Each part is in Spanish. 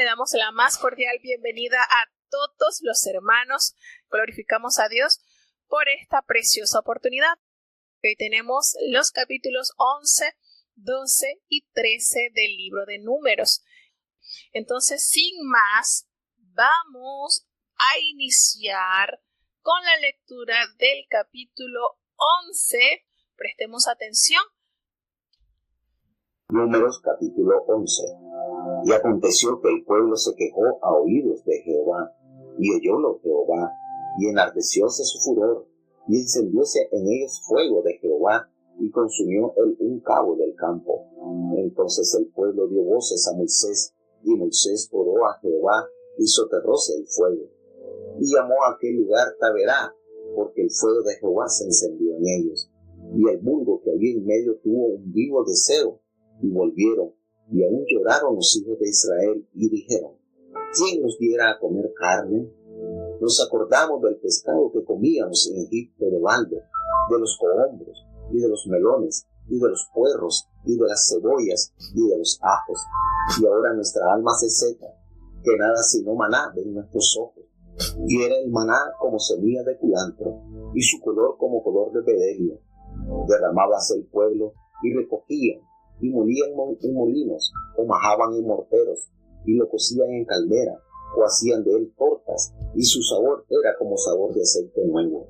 Le damos la más cordial bienvenida a todos los hermanos. Glorificamos a Dios por esta preciosa oportunidad. Hoy tenemos los capítulos 11, 12 y 13 del libro de Números. Entonces, sin más, vamos a iniciar con la lectura del capítulo 11. Prestemos atención. Números capítulo 11. Y aconteció que el pueblo se quejó a oídos de Jehová, y oyólo Jehová, y enardecióse su furor, y encendióse en ellos fuego de Jehová, y consumió un cabo del campo. Entonces el pueblo dio voces a Moisés, y Moisés oró a Jehová, y soterróse el fuego. Y llamó a aquel lugar Taberá, porque el fuego de Jehová se encendió en ellos. Y el vulgo que había en medio tuvo un vivo deseo, y volvieron, y aún lloraron los hijos de Israel, y dijeron: ¿quién nos diera a comer carne? Nos acordamos del pescado que comíamos en Egipto de balde, de los cohombros, y de los melones, y de los puerros, y de las cebollas, y de los ajos. Y ahora nuestra alma se seca, que nada sino maná ven nuestros ojos. Y era el maná como semilla de culantro, y su color como color de bedelio. Derramábase el pueblo, y recogían, y molían en molinos, o majaban en morteros, y lo cocían en caldera, o hacían de él tortas, y su sabor era como sabor de aceite nuevo.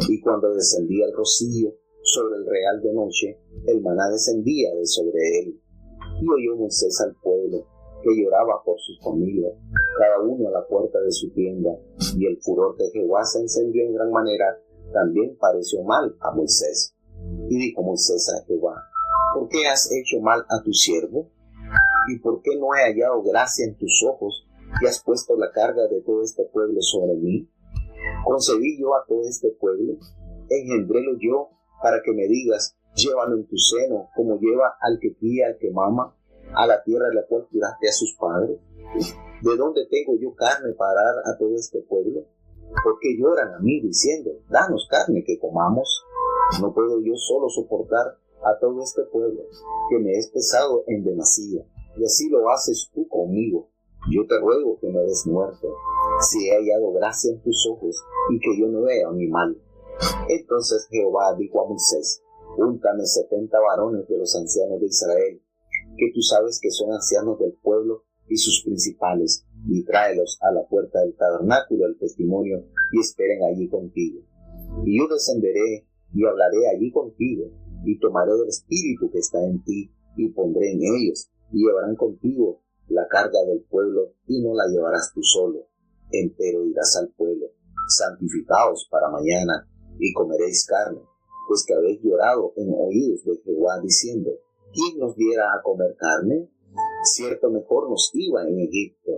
Y cuando descendía el rocío sobre el real de noche, el maná descendía de sobre él. Y oyó Moisés al pueblo, que lloraba por sus familias, cada uno a la puerta de su tienda, y el furor de Jehová se encendió en gran manera, también pareció mal a Moisés. Y dijo Moisés a Jehová: ¿por qué has hecho mal a tu siervo? ¿Y por qué no he hallado gracia en tus ojos, y has puesto la carga de todo este pueblo sobre mí? ¿Concebí yo a todo este pueblo? ¿Engendrélo yo para que me digas: llévalo en tu seno, como lleva al que cría al que mama, a la tierra de la cual juraste a sus padres? ¿De dónde tengo yo carne para dar a todo este pueblo? ¿Por qué lloran a mí diciendo: danos carne que comamos? ¿No puedo yo solo soportar a todo este pueblo, que me es pesado en demasía, y así lo haces tú conmigo? Yo te ruego que me des muerte, si he hallado gracia en tus ojos, y que yo no vea mi mal. Entonces Jehová dijo a Moisés: júntame 70 varones de los ancianos de Israel, que tú sabes que son ancianos del pueblo y sus principales, y tráelos a la puerta del tabernáculo del testimonio, y esperen allí contigo. Y yo descenderé y hablaré allí contigo, y tomaré del espíritu que está en ti, y pondré en ellos, y llevarán contigo la carga del pueblo, y no la llevarás tú solo. Empero dirás al pueblo: santificaos para mañana, y comeréis carne, pues que habéis llorado en oídos de Jehová, diciendo: ¿quién nos diera a comer carne? Cierto mejor nos iba en Egipto.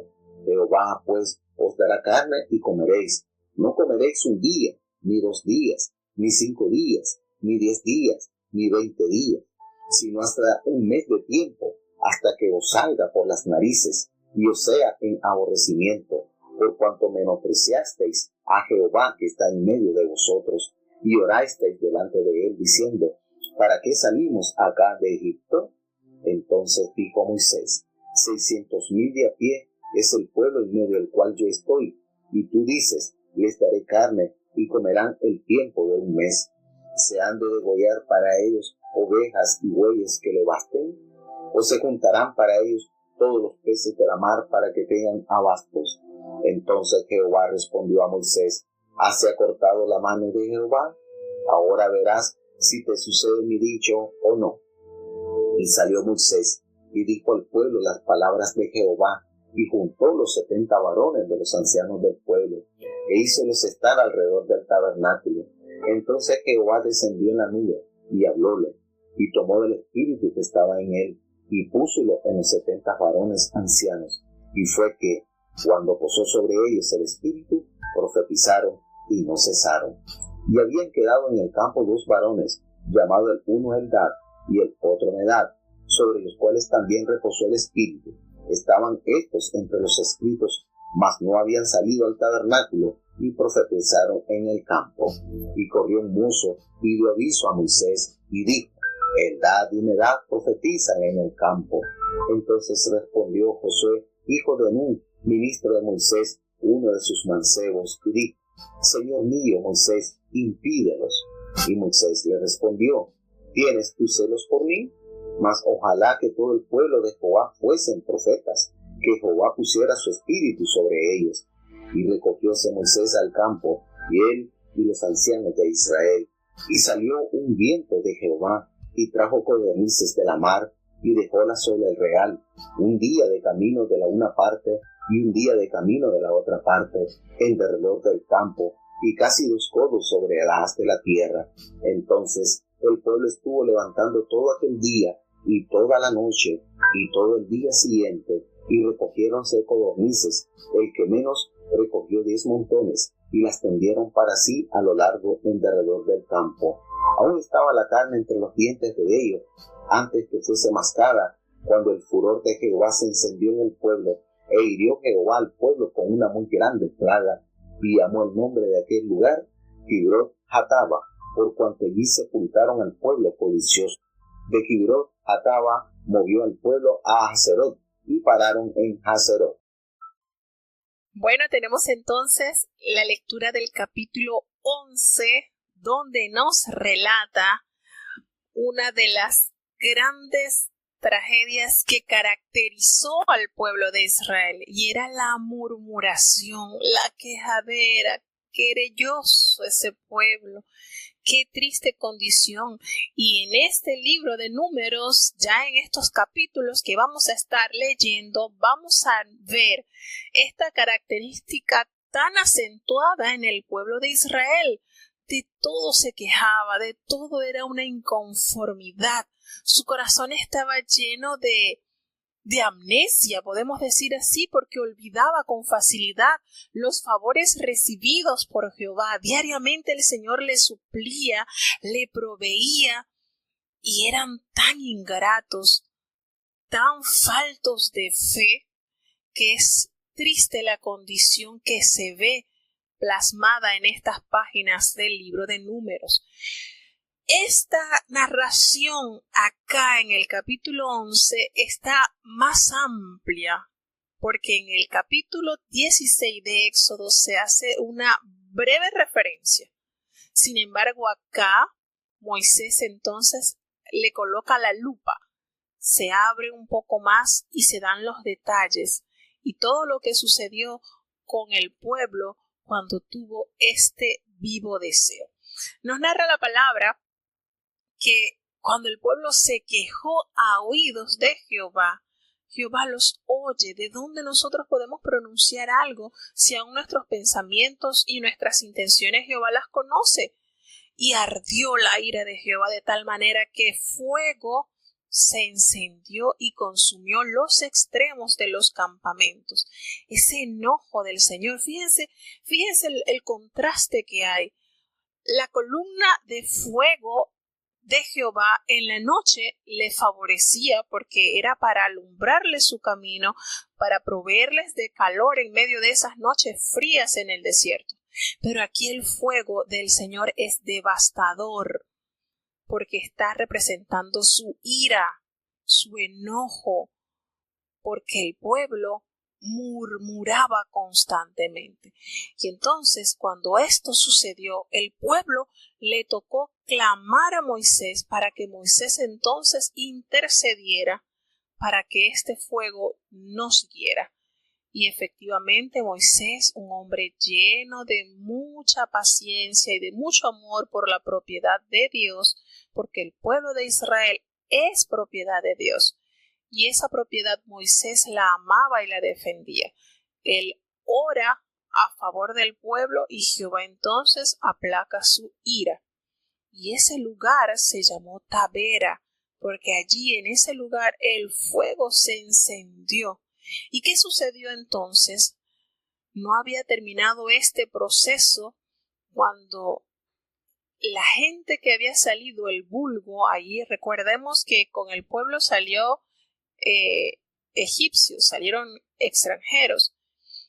Jehová pues os dará carne y comeréis. No comeréis un día, ni 2 días, ni 5 días, ni 10 días, ni 20 días, sino hasta un mes de tiempo, hasta que os salga por las narices, y os sea en aborrecimiento, por cuanto menospreciasteis a Jehová que está en medio de vosotros, y orasteis delante de él, diciendo: ¿para qué salimos acá de Egipto? Entonces dijo Moisés: 600,000 de a pie es el pueblo en medio del cual yo estoy, y tú dices: les daré carne, y comerán el tiempo de un mes. ¿Se han de degollar para ellos ovejas y bueyes que le basten? ¿O se juntarán para ellos todos los peces de la mar para que tengan abastos? Entonces Jehová respondió a Moisés: ¿hase acortado la mano de Jehová? Ahora verás si te sucede mi dicho o no. Y salió Moisés y dijo al pueblo las palabras de Jehová, y juntó los 70 varones de los ancianos del pueblo, e hízolos estar alrededor del tabernáculo. Entonces Jehová descendió en la nube, y hablóle, y tomó del espíritu que estaba en él, y púsolo en los 70 varones ancianos. Y fue que, cuando posó sobre ellos el espíritu, profetizaron y no cesaron. Y habían quedado en el campo 2 varones, llamados el uno Eldad y el otro Medad, sobre los cuales también reposó el espíritu. Estaban estos entre los escritos, mas no habían salido al tabernáculo, y profetizaron en el campo. Y corrió un mozo y dio aviso a Moisés, y dijo: Eldad y Medad profetizan en el campo. Entonces respondió Josué hijo de Nun, ministro de Moisés, uno de sus mancebos, y di: Señor mío, Moisés, impídelos. Y Moisés le respondió: ¿Tienes tú celos por mí? Mas ojalá que todo el pueblo de Jehová fuesen profetas, que Jehová pusiera su espíritu sobre ellos. Y recogióse Moisés al campo, y él y los ancianos de Israel. Y salió un viento de Jehová, y trajo codornices de la mar, y dejólas sobre el real, un día de camino de la una parte, y un día de camino de la otra parte, en derredor del campo, y casi 2 codos sobre el haz de la tierra. Entonces el pueblo estuvo levantando todo aquel día, y toda la noche, y todo el día siguiente, y recogiéronse codornices, el que menos recogió 10 montones, y las tendieron para sí a lo largo en derredor del campo. Aún estaba la carne entre los dientes de ellos, antes que fuese mascada, cuando el furor de Jehová se encendió en el pueblo, e hirió Jehová al pueblo con una muy grande plaga, y llamó el nombre de aquel lugar Kibroth Hataba, por cuanto allí sepultaron al pueblo codicioso. De Kibroth Hataba movió al pueblo a Haserot, y pararon en Haserot. Bueno, tenemos entonces la lectura del capítulo 11, donde nos relata una de las grandes tragedias que caracterizó al pueblo de Israel, y era la murmuración, la quejadera, querelloso ese pueblo. Qué triste condición. Y en este libro de Números, ya en estos capítulos que vamos a estar leyendo, vamos a ver esta característica tan acentuada en el pueblo de Israel. De todo se quejaba, de todo era una inconformidad. Su corazón estaba lleno de amnesia, podemos decir así, porque olvidaba con facilidad los favores recibidos por Jehová. Diariamente el Señor le suplía, le proveía, y eran tan ingratos, tan faltos de fe, que es triste la condición que se ve plasmada en estas páginas del libro de Números. Esta narración acá en el capítulo 11 está más amplia, porque en el capítulo 16 de Éxodo se hace una breve referencia. Sin embargo, acá Moisés entonces le coloca la lupa, se abre un poco más y se dan los detalles y todo lo que sucedió con el pueblo cuando tuvo este vivo deseo. Nos narra la palabra que cuando el pueblo se quejó a oídos de Jehová, Jehová los oye. ¿De dónde nosotros podemos pronunciar algo si aún nuestros pensamientos y nuestras intenciones Jehová las conoce? Y ardió la ira de Jehová de tal manera que fuego se encendió y consumió los extremos de los campamentos. Ese enojo del Señor, fíjense el contraste que hay. La columna de fuego de Jehová en la noche le favorecía porque era para alumbrarle su camino, para proveerles de calor en medio de esas noches frías en el desierto. Pero aquí el fuego del Señor es devastador porque está representando su ira, su enojo, porque el pueblo murmuraba constantemente. Y entonces, cuando esto sucedió, el pueblo le tocó clamar a Moisés para que Moisés entonces intercediera para que este fuego no siguiera. Y efectivamente Moisés, un hombre lleno de mucha paciencia y de mucho amor por la propiedad de Dios, porque el pueblo de Israel es propiedad de Dios, y esa propiedad Moisés la amaba y la defendía. Él ora a favor del pueblo y Jehová entonces aplaca su ira. Y ese lugar se llamó Tabera, porque allí en ese lugar el fuego se encendió. ¿Y qué sucedió entonces? No había terminado este proceso cuando la gente que había salido, el vulgo, allí recordemos que con el pueblo salió egipcios, salieron extranjeros.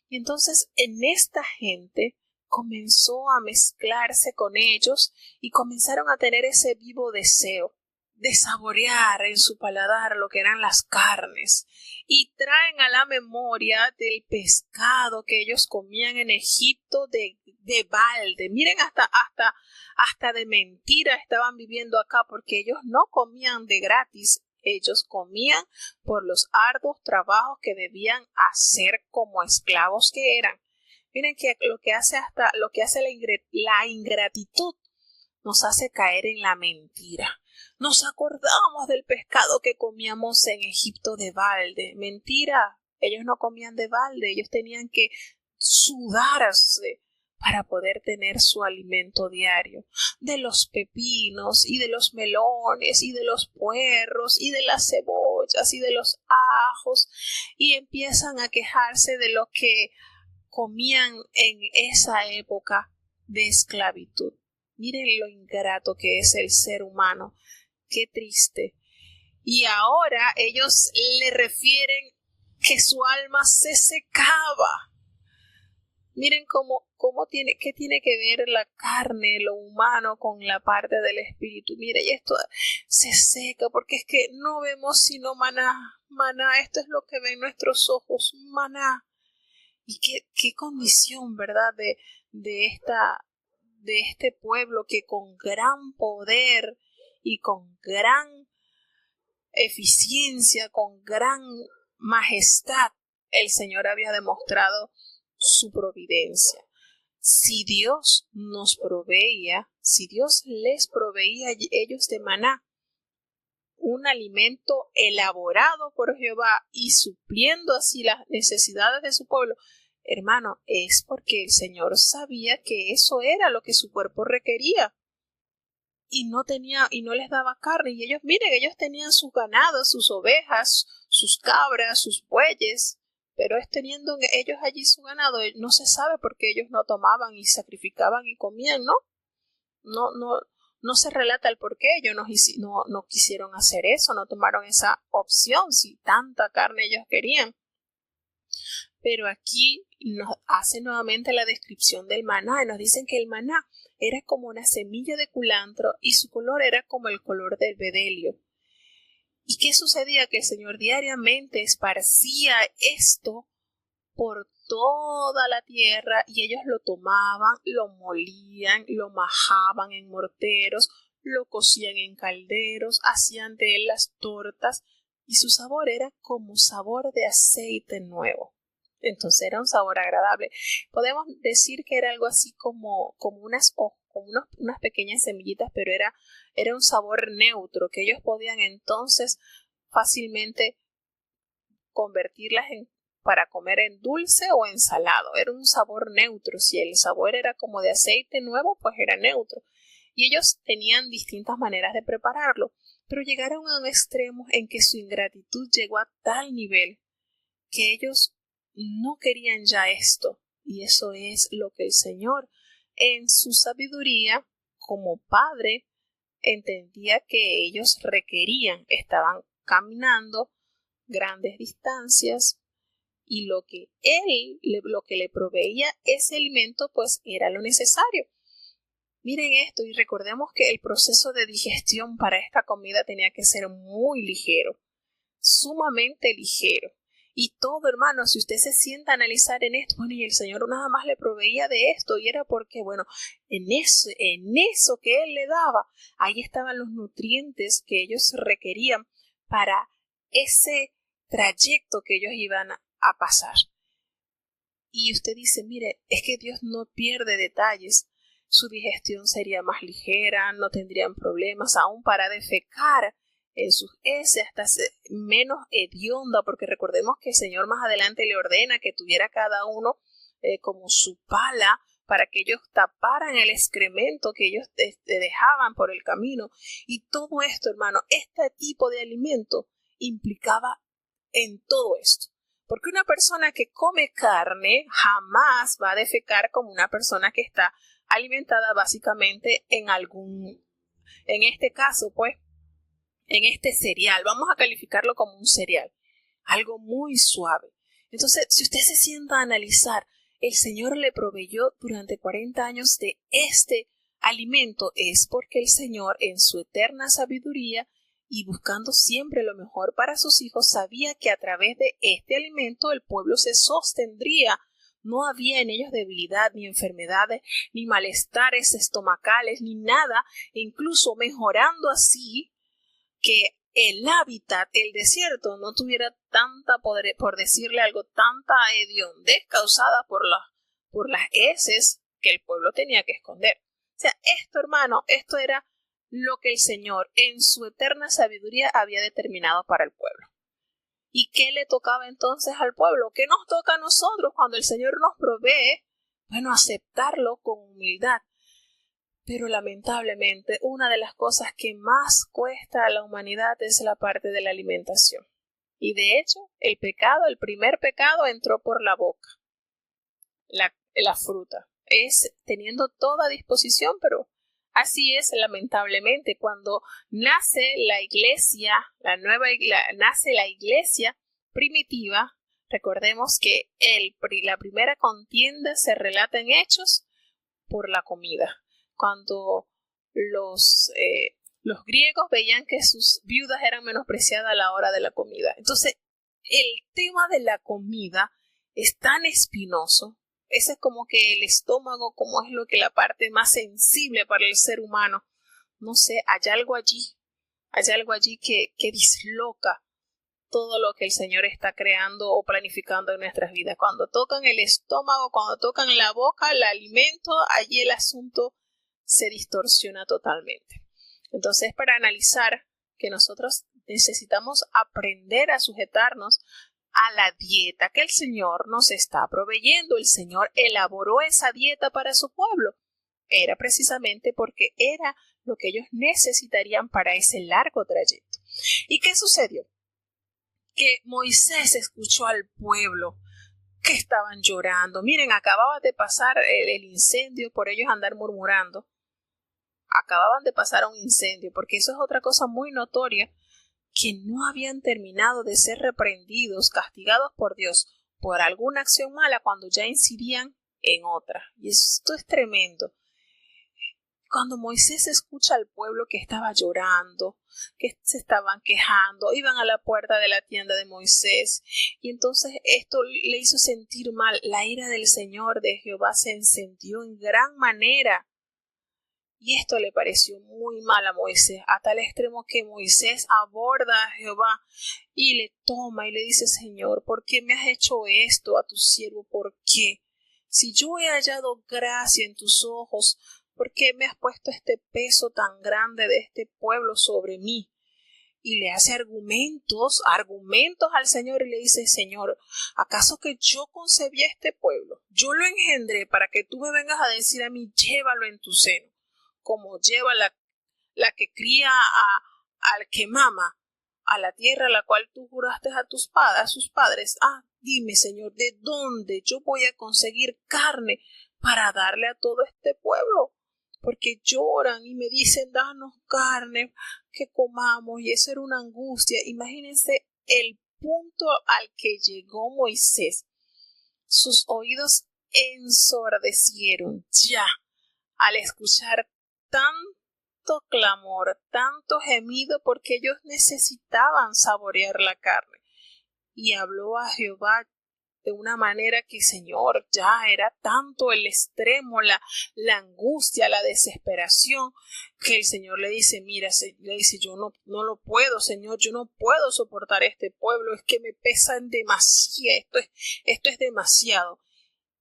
Y entonces en esta gente comenzó a mezclarse con ellos y comenzaron a tener ese vivo deseo. de saborear en su paladar lo que eran las carnes y traen a la memoria del pescado que ellos comían en Egipto de balde. Miren, hasta de mentira estaban viviendo acá, porque ellos no comían de gratis, ellos comían por los arduos trabajos que debían hacer como esclavos que eran. Miren que lo que hace la ingratitud nos hace caer en la mentira. Nos acordamos del pescado que comíamos en Egipto de balde. Mentira, ellos no comían de balde, ellos tenían que sudarse para poder tener su alimento diario. De los pepinos y de los melones y de los puerros y de las cebollas y de los ajos, y empiezan a quejarse de lo que comían en esa época de esclavitud. Miren lo ingrato que es el ser humano, qué triste. Y ahora ellos le refieren que su alma se secaba. Miren qué tiene que ver la carne, lo humano, con la parte del espíritu. Mire, y esto se seca porque es que no vemos sino maná. Maná, esto es lo que ven nuestros ojos, maná. Y qué condición, ¿verdad? De este pueblo que con gran poder y con gran eficiencia, con gran majestad, el Señor había demostrado su providencia. Si Dios nos proveía, si Dios les proveía a ellos de maná, un alimento elaborado por Jehová y supliendo así las necesidades de su pueblo, hermano, es porque el Señor sabía que eso era lo que su cuerpo requería y no les daba carne. Y ellos, miren, ellos tenían sus ganados, sus ovejas, sus cabras, sus bueyes, pero es teniendo ellos allí su ganado, no se sabe por qué ellos no tomaban y sacrificaban y comían, ¿no? No se relata el por qué ellos no quisieron hacer eso, no tomaron esa opción si tanta carne ellos querían. Pero aquí nos hace nuevamente la descripción del maná y nos dicen que el maná era como una semilla de culantro y su color era como el color del bedelio. ¿Y qué sucedía? Que el Señor diariamente esparcía esto por toda la tierra y ellos lo tomaban, lo molían, lo majaban en morteros, lo cocían en calderos, hacían de él las tortas y su sabor era como sabor de aceite nuevo. Entonces era un sabor agradable. Podemos decir que era algo así como unas pequeñas semillitas, pero era un sabor neutro que ellos podían entonces fácilmente convertirlas para comer en dulce o en salado. Era un sabor neutro. Si el sabor era como de aceite nuevo, pues era neutro. Y ellos tenían distintas maneras de prepararlo, pero llegaron a un extremo en que su ingratitud llegó a tal nivel que ellos no querían ya esto. Y eso es lo que el Señor, en su sabiduría como Padre, entendía que ellos requerían. Estaban caminando grandes distancias y lo que le proveía ese alimento pues era lo necesario. Miren esto y recordemos que el proceso de digestión para esta comida tenía que ser muy ligero, sumamente ligero. Y todo, hermano, si usted se sienta a analizar en esto, bueno, y el Señor nada más le proveía de esto, y era porque, bueno, en eso que Él le daba, ahí estaban los nutrientes que ellos requerían para ese trayecto que ellos iban a pasar. Y usted dice, mire, es que Dios no pierde detalles, su digestión sería más ligera, no tendrían problemas aún para defecar en sus heces, hasta menos hedionda, porque recordemos que el Señor más adelante le ordena que tuviera cada uno como su pala para que ellos taparan el excremento que ellos dejaban por el camino. Y todo esto, hermano, este tipo de alimento implicaba en todo esto. Porque una persona que come carne jamás va a defecar como una persona que está alimentada básicamente en este caso, pues, en este cereal. Vamos a calificarlo como un cereal, algo muy suave. Entonces, si usted se sienta a analizar, el Señor le proveyó durante 40 años de este alimento, es porque el Señor en su eterna sabiduría y buscando siempre lo mejor para sus hijos, sabía que a través de este alimento el pueblo se sostendría. No había en ellos debilidad, ni enfermedades, ni malestares estomacales, ni nada, e incluso mejorando así que el hábitat, el desierto, no tuviera tanta, por decirle algo, tanta hediondez causada por las heces que el pueblo tenía que esconder. O sea, esto, hermano, esto era lo que el Señor en su eterna sabiduría había determinado para el pueblo. ¿Y qué le tocaba entonces al pueblo? ¿Qué nos toca a nosotros cuando el Señor nos provee? Bueno, aceptarlo con humildad. Pero lamentablemente, una de las cosas que más cuesta a la humanidad es la parte de la alimentación. Y de hecho, el primer pecado entró por la boca. La fruta. Es teniendo toda disposición, pero así es, lamentablemente, cuando nace la iglesia, nace la iglesia primitiva. Recordemos que la primera contienda se relata en Hechos por la comida. Cuando los griegos veían que sus viudas eran menospreciadas a la hora de la comida. Entonces, el tema de la comida es tan espinoso. Ese es como que el estómago, como es lo que la parte más sensible para el ser humano. No sé, hay algo allí que disloca todo lo que el Señor está creando o planificando en nuestras vidas. Cuando tocan el estómago, cuando tocan la boca, el alimento, allí el asunto se distorsiona totalmente. Entonces, para analizar que nosotros necesitamos aprender a sujetarnos a la dieta que el Señor nos está proveyendo. El Señor elaboró esa dieta para su pueblo. Era precisamente porque era lo que ellos necesitarían para ese largo trayecto. ¿Y qué sucedió? Que Moisés escuchó al pueblo que estaban llorando. Miren, acababa de pasar el incendio, por ellos andar murmurando. Acababan de pasar un incendio, porque eso es otra cosa muy notoria, que no habían terminado de ser reprendidos, castigados por Dios por alguna acción mala cuando ya incidían en otra. Y esto es tremendo. Cuando Moisés escucha al pueblo que estaba llorando, que se estaban quejando, iban a la puerta de la tienda de Moisés, y entonces esto le hizo sentir mal. La ira del Señor de Jehová se encendió en gran manera. Y esto le pareció muy mal a Moisés, a tal extremo que Moisés aborda a Jehová y le toma y le dice: Señor, ¿por qué me has hecho esto a tu siervo? ¿Por qué? Si yo he hallado gracia en tus ojos, ¿por qué me has puesto este peso tan grande de este pueblo sobre mí? Y le hace argumentos al Señor y le dice: Señor, ¿acaso que yo concebí a este pueblo? Yo lo engendré para que tú me vengas a decir a mí: llévalo en tu seno, como lleva la que cría al que mama a la tierra a la cual tú juraste a sus padres. Dime, Señor, ¿de dónde yo voy a conseguir carne para darle a todo este pueblo? Porque lloran y me dicen: danos carne, que comamos, y eso era una angustia. Imagínense el punto al que llegó Moisés. Sus oídos ensordecieron ya al escuchar tanto clamor, tanto gemido, porque ellos necesitaban saborear la carne. Y habló a Jehová de una manera que, Señor, ya era tanto el extremo, la angustia, la desesperación, que el Señor le dice: mira, yo no lo puedo, Señor, yo no puedo soportar este pueblo, es que me pesan demasiado, esto es demasiado.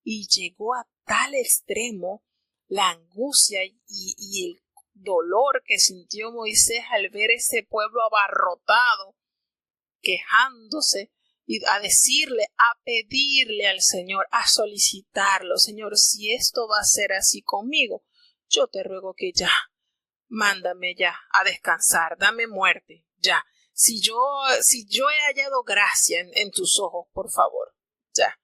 Y llegó a tal extremo la angustia y el dolor que sintió Moisés al ver ese pueblo abarrotado, quejándose, y a decirle, a pedirle al Señor, a solicitarlo: Señor, si esto va a ser así conmigo, yo te ruego que ya, mándame ya a descansar, dame muerte, ya. Si yo he hallado gracia en tus ojos, por favor, ya.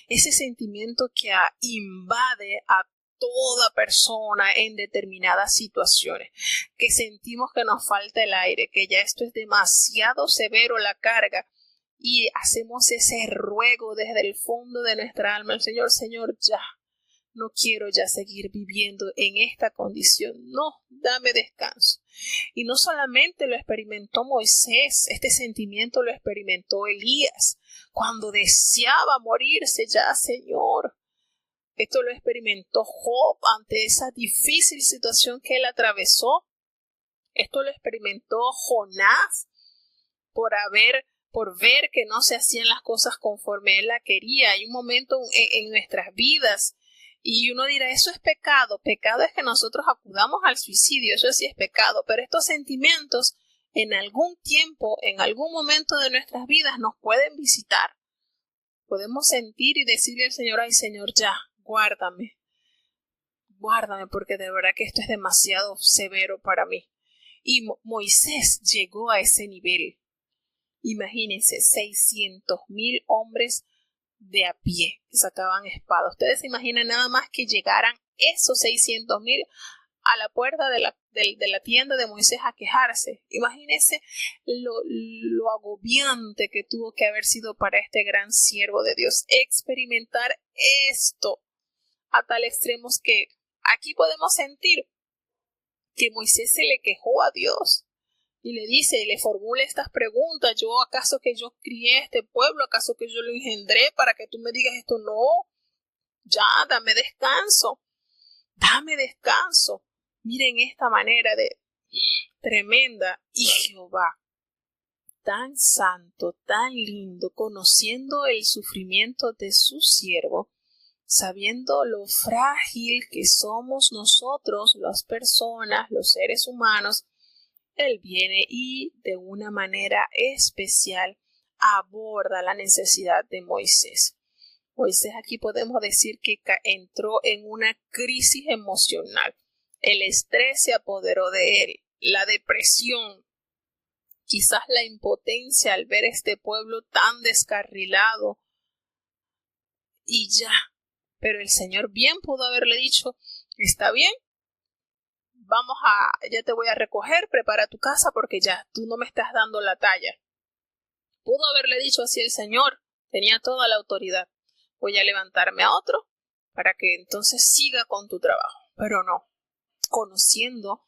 Ese sentimiento que invade a toda persona en determinadas situaciones, que sentimos que nos falta el aire, que ya esto es demasiado severo la carga, y hacemos ese ruego desde el fondo de nuestra alma al Señor: Señor, ya, no quiero ya seguir viviendo en esta condición, no, dame descanso. Y no solamente lo experimentó Moisés, este sentimiento lo experimentó Elías cuando deseaba morirse ya, Señor. Esto lo experimentó Job ante esa difícil situación que él atravesó. Esto lo experimentó Jonás por ver que no se hacían las cosas conforme él la quería. Hay un momento en nuestras vidas y uno dirá, eso es pecado. Pecado es que nosotros acudamos al suicidio, eso sí es pecado, pero estos sentimientos en algún tiempo, en algún momento de nuestras vidas nos pueden visitar. Podemos sentir y decirle al Señor, ay Señor, ya, guárdame, porque de verdad que esto es demasiado severo para mí. Y Moisés llegó a ese nivel. Imagínense, 600,000 hombres de a pie que sacaban espada. Ustedes se imaginan nada más que llegaran esos 600,000 a la puerta de la tienda de Moisés a quejarse. Imagínense lo agobiante que tuvo que haber sido para este gran siervo de Dios experimentar esto a tal extremo que aquí podemos sentir que Moisés se le quejó a Dios y le dice, y le formula estas preguntas, ¿acaso que yo crié este pueblo? ¿Acaso que yo lo engendré para que tú me digas esto? No, ya, dame descanso. Miren esta manera de tremenda. Y Jehová, tan santo, tan lindo, conociendo el sufrimiento de su siervo, sabiendo lo frágil que somos nosotros, las personas, los seres humanos, él viene y de una manera especial aborda la necesidad de Moisés. Moisés aquí podemos decir que entró en una crisis emocional. El estrés se apoderó de él, la depresión, quizás la impotencia al ver este pueblo tan descarrilado y ya. Pero el Señor bien pudo haberle dicho, está bien, ya te voy a recoger, prepara tu casa porque ya tú no me estás dando la talla. Pudo haberle dicho así el Señor, tenía toda la autoridad. Voy a levantarme a otro para que entonces siga con tu trabajo. Pero no, conociendo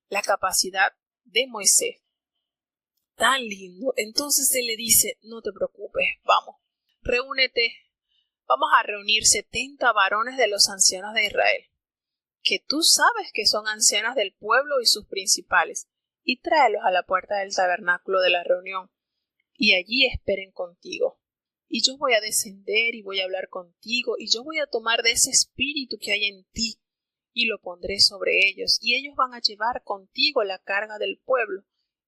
la capacidad de Moisés, tan lindo, entonces él le dice, no te preocupes, vamos, reúnete, vamos a reunir 70 varones de los ancianos de Israel, que tú sabes que son ancianos del pueblo y sus principales, y tráelos a la puerta del tabernáculo de la reunión, y allí esperen contigo. Y yo voy a descender y voy a hablar contigo, y yo voy a tomar de ese espíritu que hay en ti, y lo pondré sobre ellos, y ellos van a llevar contigo la carga del pueblo,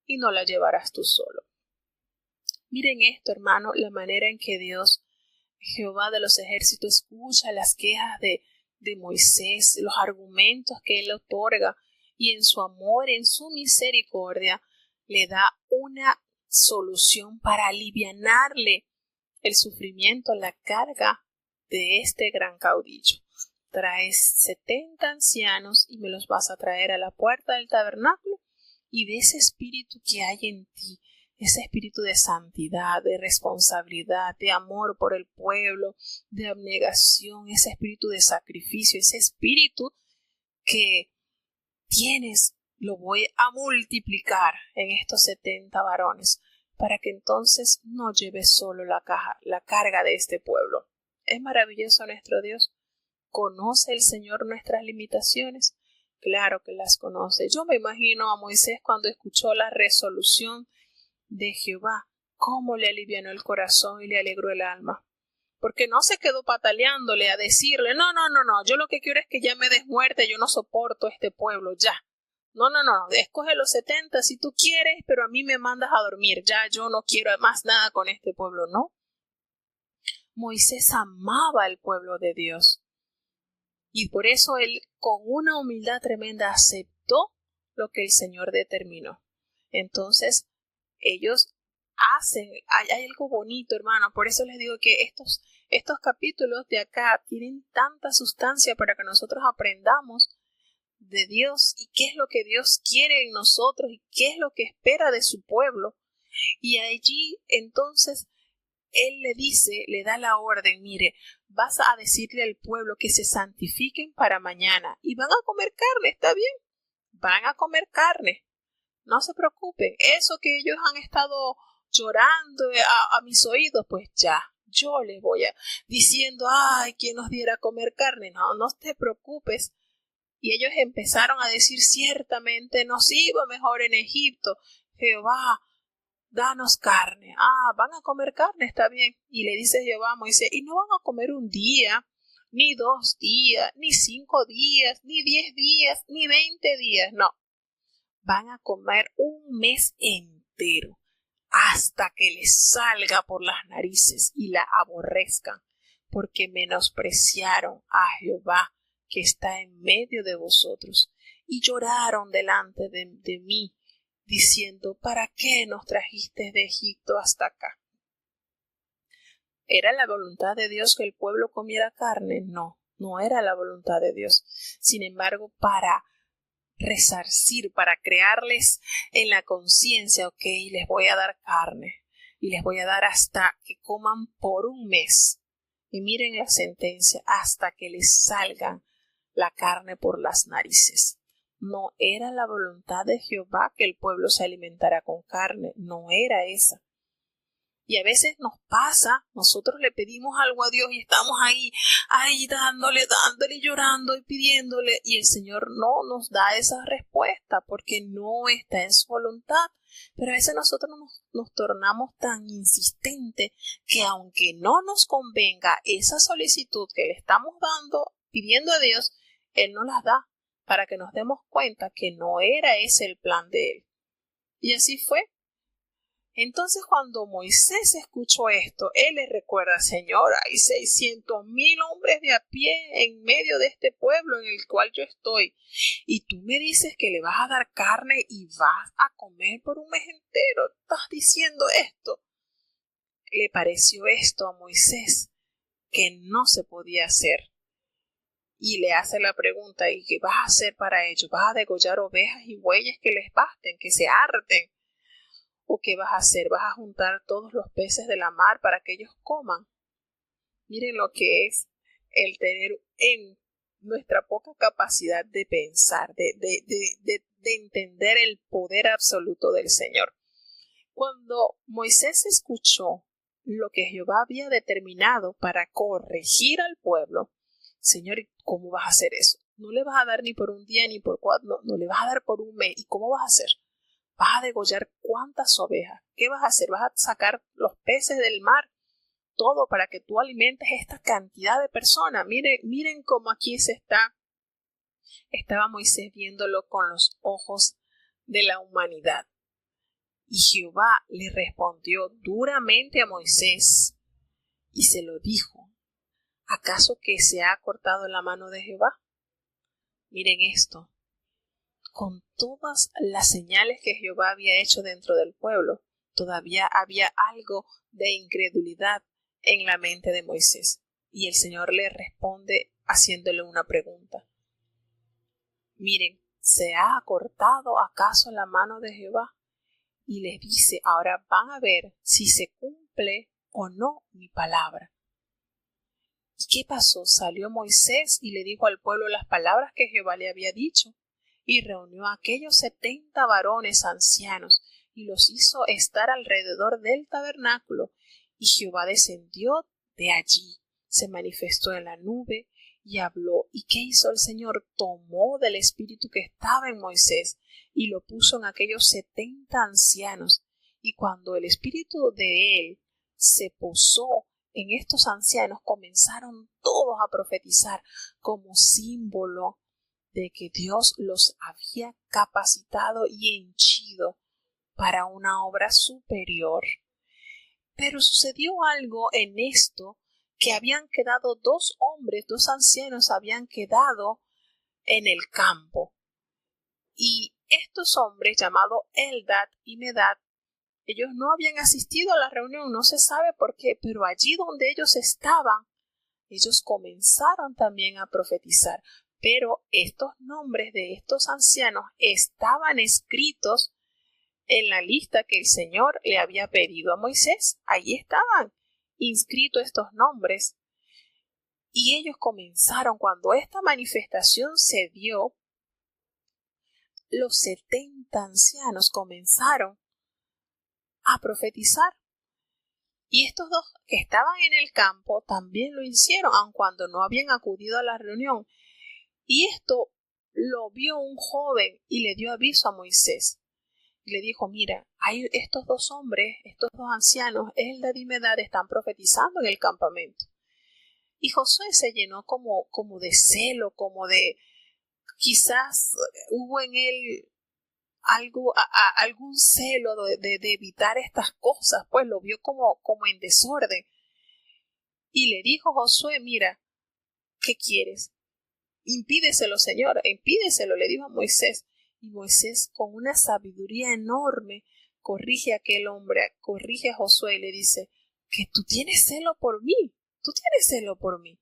y no la llevarás tú solo. Miren esto, hermano, la manera en que Dios, Jehová de los ejércitos, escucha las quejas de Moisés, los argumentos que él otorga, y en su amor, en su misericordia, le da una solución para alivianarle el sufrimiento, la carga de este gran caudillo. Traes 70 ancianos y me los vas a traer a la puerta del tabernáculo, y de ese espíritu que hay en ti, ese espíritu de santidad, de responsabilidad, de amor por el pueblo, de abnegación, ese espíritu de sacrificio, ese espíritu que tienes, lo voy a multiplicar en estos 70 varones, para que entonces no lleves solo la carga de este pueblo. Es maravilloso nuestro Dios. ¿Conoce el Señor nuestras limitaciones? Claro que las conoce. Yo me imagino a Moisés cuando escuchó la resolución de Jehová, cómo le alivianó el corazón y le alegró el alma. Porque no se quedó pataleándole a decirle, no, yo lo que quiero es que ya me des muerte, yo no soporto este pueblo, ya. No, escoge los 70 si tú quieres, pero a mí me mandas a dormir, ya yo no quiero más nada con este pueblo, ¿no? Moisés amaba al pueblo de Dios. Y por eso él, con una humildad tremenda, aceptó lo que el Señor determinó. Entonces, ellos hay algo bonito, hermano. Por eso les digo que estos capítulos de acá tienen tanta sustancia para que nosotros aprendamos de Dios y qué es lo que Dios quiere en nosotros y qué es lo que espera de su pueblo. Y allí, entonces, él le da la orden, mire, vas a decirle al pueblo que se santifiquen para mañana y van a comer carne, ¿está bien? Van a comer carne. no se preocupen, eso que ellos han estado llorando a mis oídos, pues ya, yo les voy diciendo, ay, ¿quién nos diera a comer carne? No, no te preocupes. Y ellos empezaron a decir, ciertamente nos iba mejor en Egipto. Jehová, danos carne. Ah, van a comer carne, está bien. Y le dice Jehová a Moisés, y no van a comer un día, ni 2 días, ni 5 días, ni 10 días, ni 20 días. No, van a comer un mes entero, hasta que les salga por las narices y la aborrezcan, porque menospreciaron a Jehová que está en medio de vosotros, y lloraron delante de mí, diciendo, ¿para qué nos trajiste de Egipto hasta acá? ¿Era la voluntad de Dios que el pueblo comiera carne? No, no era la voluntad de Dios. Sin embargo, para resarcir, para crearles en la conciencia, ok, les voy a dar carne y les voy a dar hasta que coman por un mes. Y miren la sentencia, hasta que les salgan la carne por las narices. No era la voluntad de Jehová que el pueblo se alimentara con carne, no era esa. Y a veces nos pasa, nosotros le pedimos algo a Dios y estamos ahí dándole, llorando y pidiéndole, y el Señor no nos da esa respuesta porque no está en su voluntad. Pero a veces nosotros nos tornamos tan insistentes que aunque no nos convenga esa solicitud que le estamos pidiendo a Dios, Él nos las da para que nos demos cuenta que no era ese el plan de Él. Y así fue. Entonces cuando Moisés escuchó esto, él le recuerda, Señor, hay 600,000 hombres de a pie en medio de este pueblo en el cual yo estoy. Y tú me dices que le vas a dar carne y vas a comer por un mes entero. ¿Estás diciendo esto? Le pareció esto a Moisés que no se podía hacer. Y le hace la pregunta, ¿y qué vas a hacer para ello? ¿Vas a degollar ovejas y bueyes que les basten, que se harten? ¿O qué vas a hacer? ¿Vas a juntar todos los peces de la mar para que ellos coman? Miren lo que es el tener en nuestra poca capacidad de pensar, de entender el poder absoluto del Señor. Cuando Moisés escuchó lo que Jehová había determinado para corregir al pueblo, Señor, ¿cómo vas a hacer eso? No le vas a dar ni por un día ni por 4, no le vas a dar por un mes. ¿Y cómo vas a hacer? ¿Vas a degollar cuántas ovejas? ¿Qué vas a hacer? ¿Vas a sacar los peces del mar? Todo para que tú alimentes esta cantidad de personas. Miren cómo aquí estaba Moisés viéndolo con los ojos de la humanidad. Y Jehová le respondió duramente a Moisés y se lo dijo, ¿acaso que se ha cortado la mano de Jehová? Miren esto. Con todas las señales que Jehová había hecho dentro del pueblo, todavía había algo de incredulidad en la mente de Moisés. Y el Señor le responde haciéndole una pregunta. Miren, ¿se ha acortado acaso la mano de Jehová? Y les dice, ahora van a ver si se cumple o no mi palabra. ¿Y qué pasó? Salió Moisés y le dijo al pueblo las palabras que Jehová le había dicho. Y reunió a aquellos 70 varones ancianos y los hizo estar alrededor del tabernáculo. Y Jehová descendió de allí, se manifestó en la nube y habló. ¿Y qué hizo el Señor? Tomó del espíritu que estaba en Moisés y lo puso en aquellos 70 ancianos. Y cuando el espíritu de él se posó en estos ancianos, comenzaron todos a profetizar como símbolo de que Dios los había capacitado y henchido para una obra superior. Pero sucedió algo en esto, que habían quedado 2 hombres, 2 ancianos habían quedado en el campo. Y estos hombres, llamados Eldad y Medad, ellos no habían asistido a la reunión, no se sabe por qué, pero allí donde ellos estaban, ellos comenzaron también a profetizar. Pero estos nombres de estos ancianos estaban escritos en la lista que el Señor le había pedido a Moisés. Allí estaban inscritos estos nombres. Y ellos comenzaron, cuando esta manifestación se dio, los 70 ancianos comenzaron a profetizar. Y estos dos que estaban en el campo también lo hicieron, aun cuando no habían acudido a la reunión. Y esto lo vio un joven y le dio aviso a Moisés. Y le dijo, mira, hay estos dos hombres, estos dos ancianos, Eldad y Medad, están profetizando en el campamento. Y Josué se llenó como de celo, como de, quizás hubo en él algún celo de evitar estas cosas, pues lo vio como en desorden. Y le dijo Josué, mira, ¿qué quieres? Impídeselo, Señor, impídeselo, le dijo a Moisés. Y Moisés, con una sabiduría enorme, corrige a aquel hombre, corrige a Josué y le dice, que tú tienes celo por mí, tú tienes celo por mí.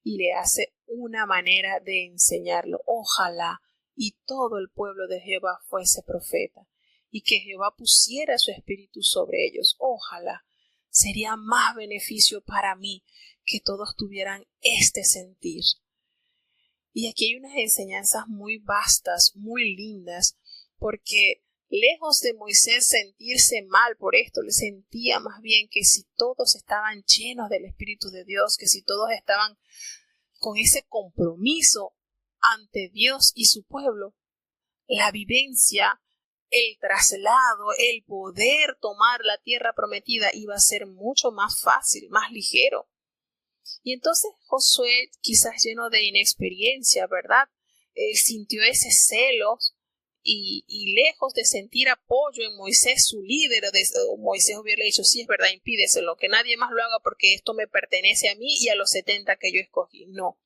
Y le hace una manera de enseñarlo. Ojalá y todo el pueblo de Jehová fuese profeta, y que Jehová pusiera su espíritu sobre ellos. Ojalá. Sería más beneficio para mí que todos tuvieran este sentir. Y aquí hay unas enseñanzas muy vastas, muy lindas, porque lejos de Moisés sentirse mal por esto, le sentía más bien que si todos estaban llenos del Espíritu de Dios, que si todos estaban con ese compromiso ante Dios y su pueblo, la vivencia, el traslado, el poder tomar la tierra prometida iba a ser mucho más fácil, más ligero. Y entonces Josué, quizás lleno de inexperiencia, ¿verdad? Sintió ese celo y lejos de sentir apoyo en Moisés, su líder, Moisés hubiera dicho, sí, es verdad, impídeselo, que nadie más lo haga porque esto me pertenece a mí y a los 70 que yo escogí. No.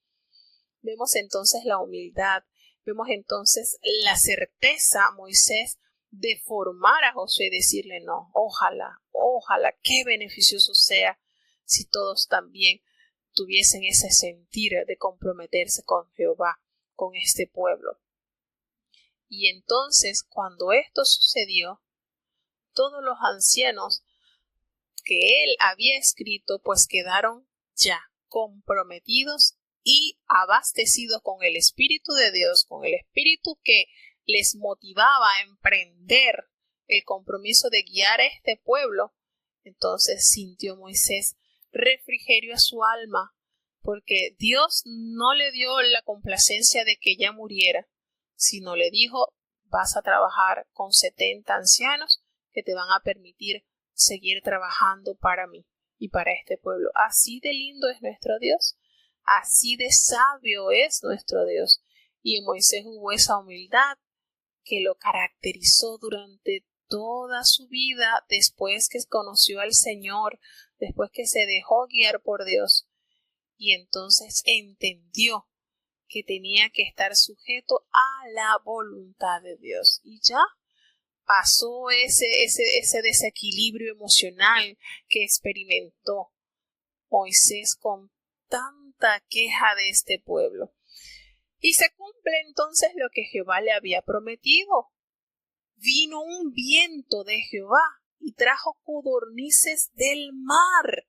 Vemos entonces la humildad, vemos entonces la certeza, Moisés, de formar a Josué y decirle, no, ojalá, qué beneficioso sea si todos también tuviesen ese sentir de comprometerse con Jehová, con este pueblo. Y entonces, cuando esto sucedió, todos los ancianos que él había escrito, pues quedaron ya comprometidos y abastecidos con el Espíritu de Dios, con el Espíritu que les motivaba a emprender el compromiso de guiar a este pueblo. Entonces sintió Moisés refrigerio a su alma, porque Dios no le dio la complacencia de que ella muriera, sino le dijo, vas a trabajar con 70 ancianos que te van a permitir seguir trabajando para mí y para este pueblo. Así de lindo es nuestro Dios, así de sabio es nuestro Dios. Y en Moisés hubo esa humildad que lo caracterizó durante toda su vida, después que conoció al Señor, después que se dejó guiar por Dios. Y entonces entendió que tenía que estar sujeto a la voluntad de Dios. Y ya pasó ese desequilibrio emocional que experimentó Moisés con tanta queja de este pueblo. Y se cumple entonces lo que Jehová le había prometido. Vino un viento de Jehová y trajo codornices del mar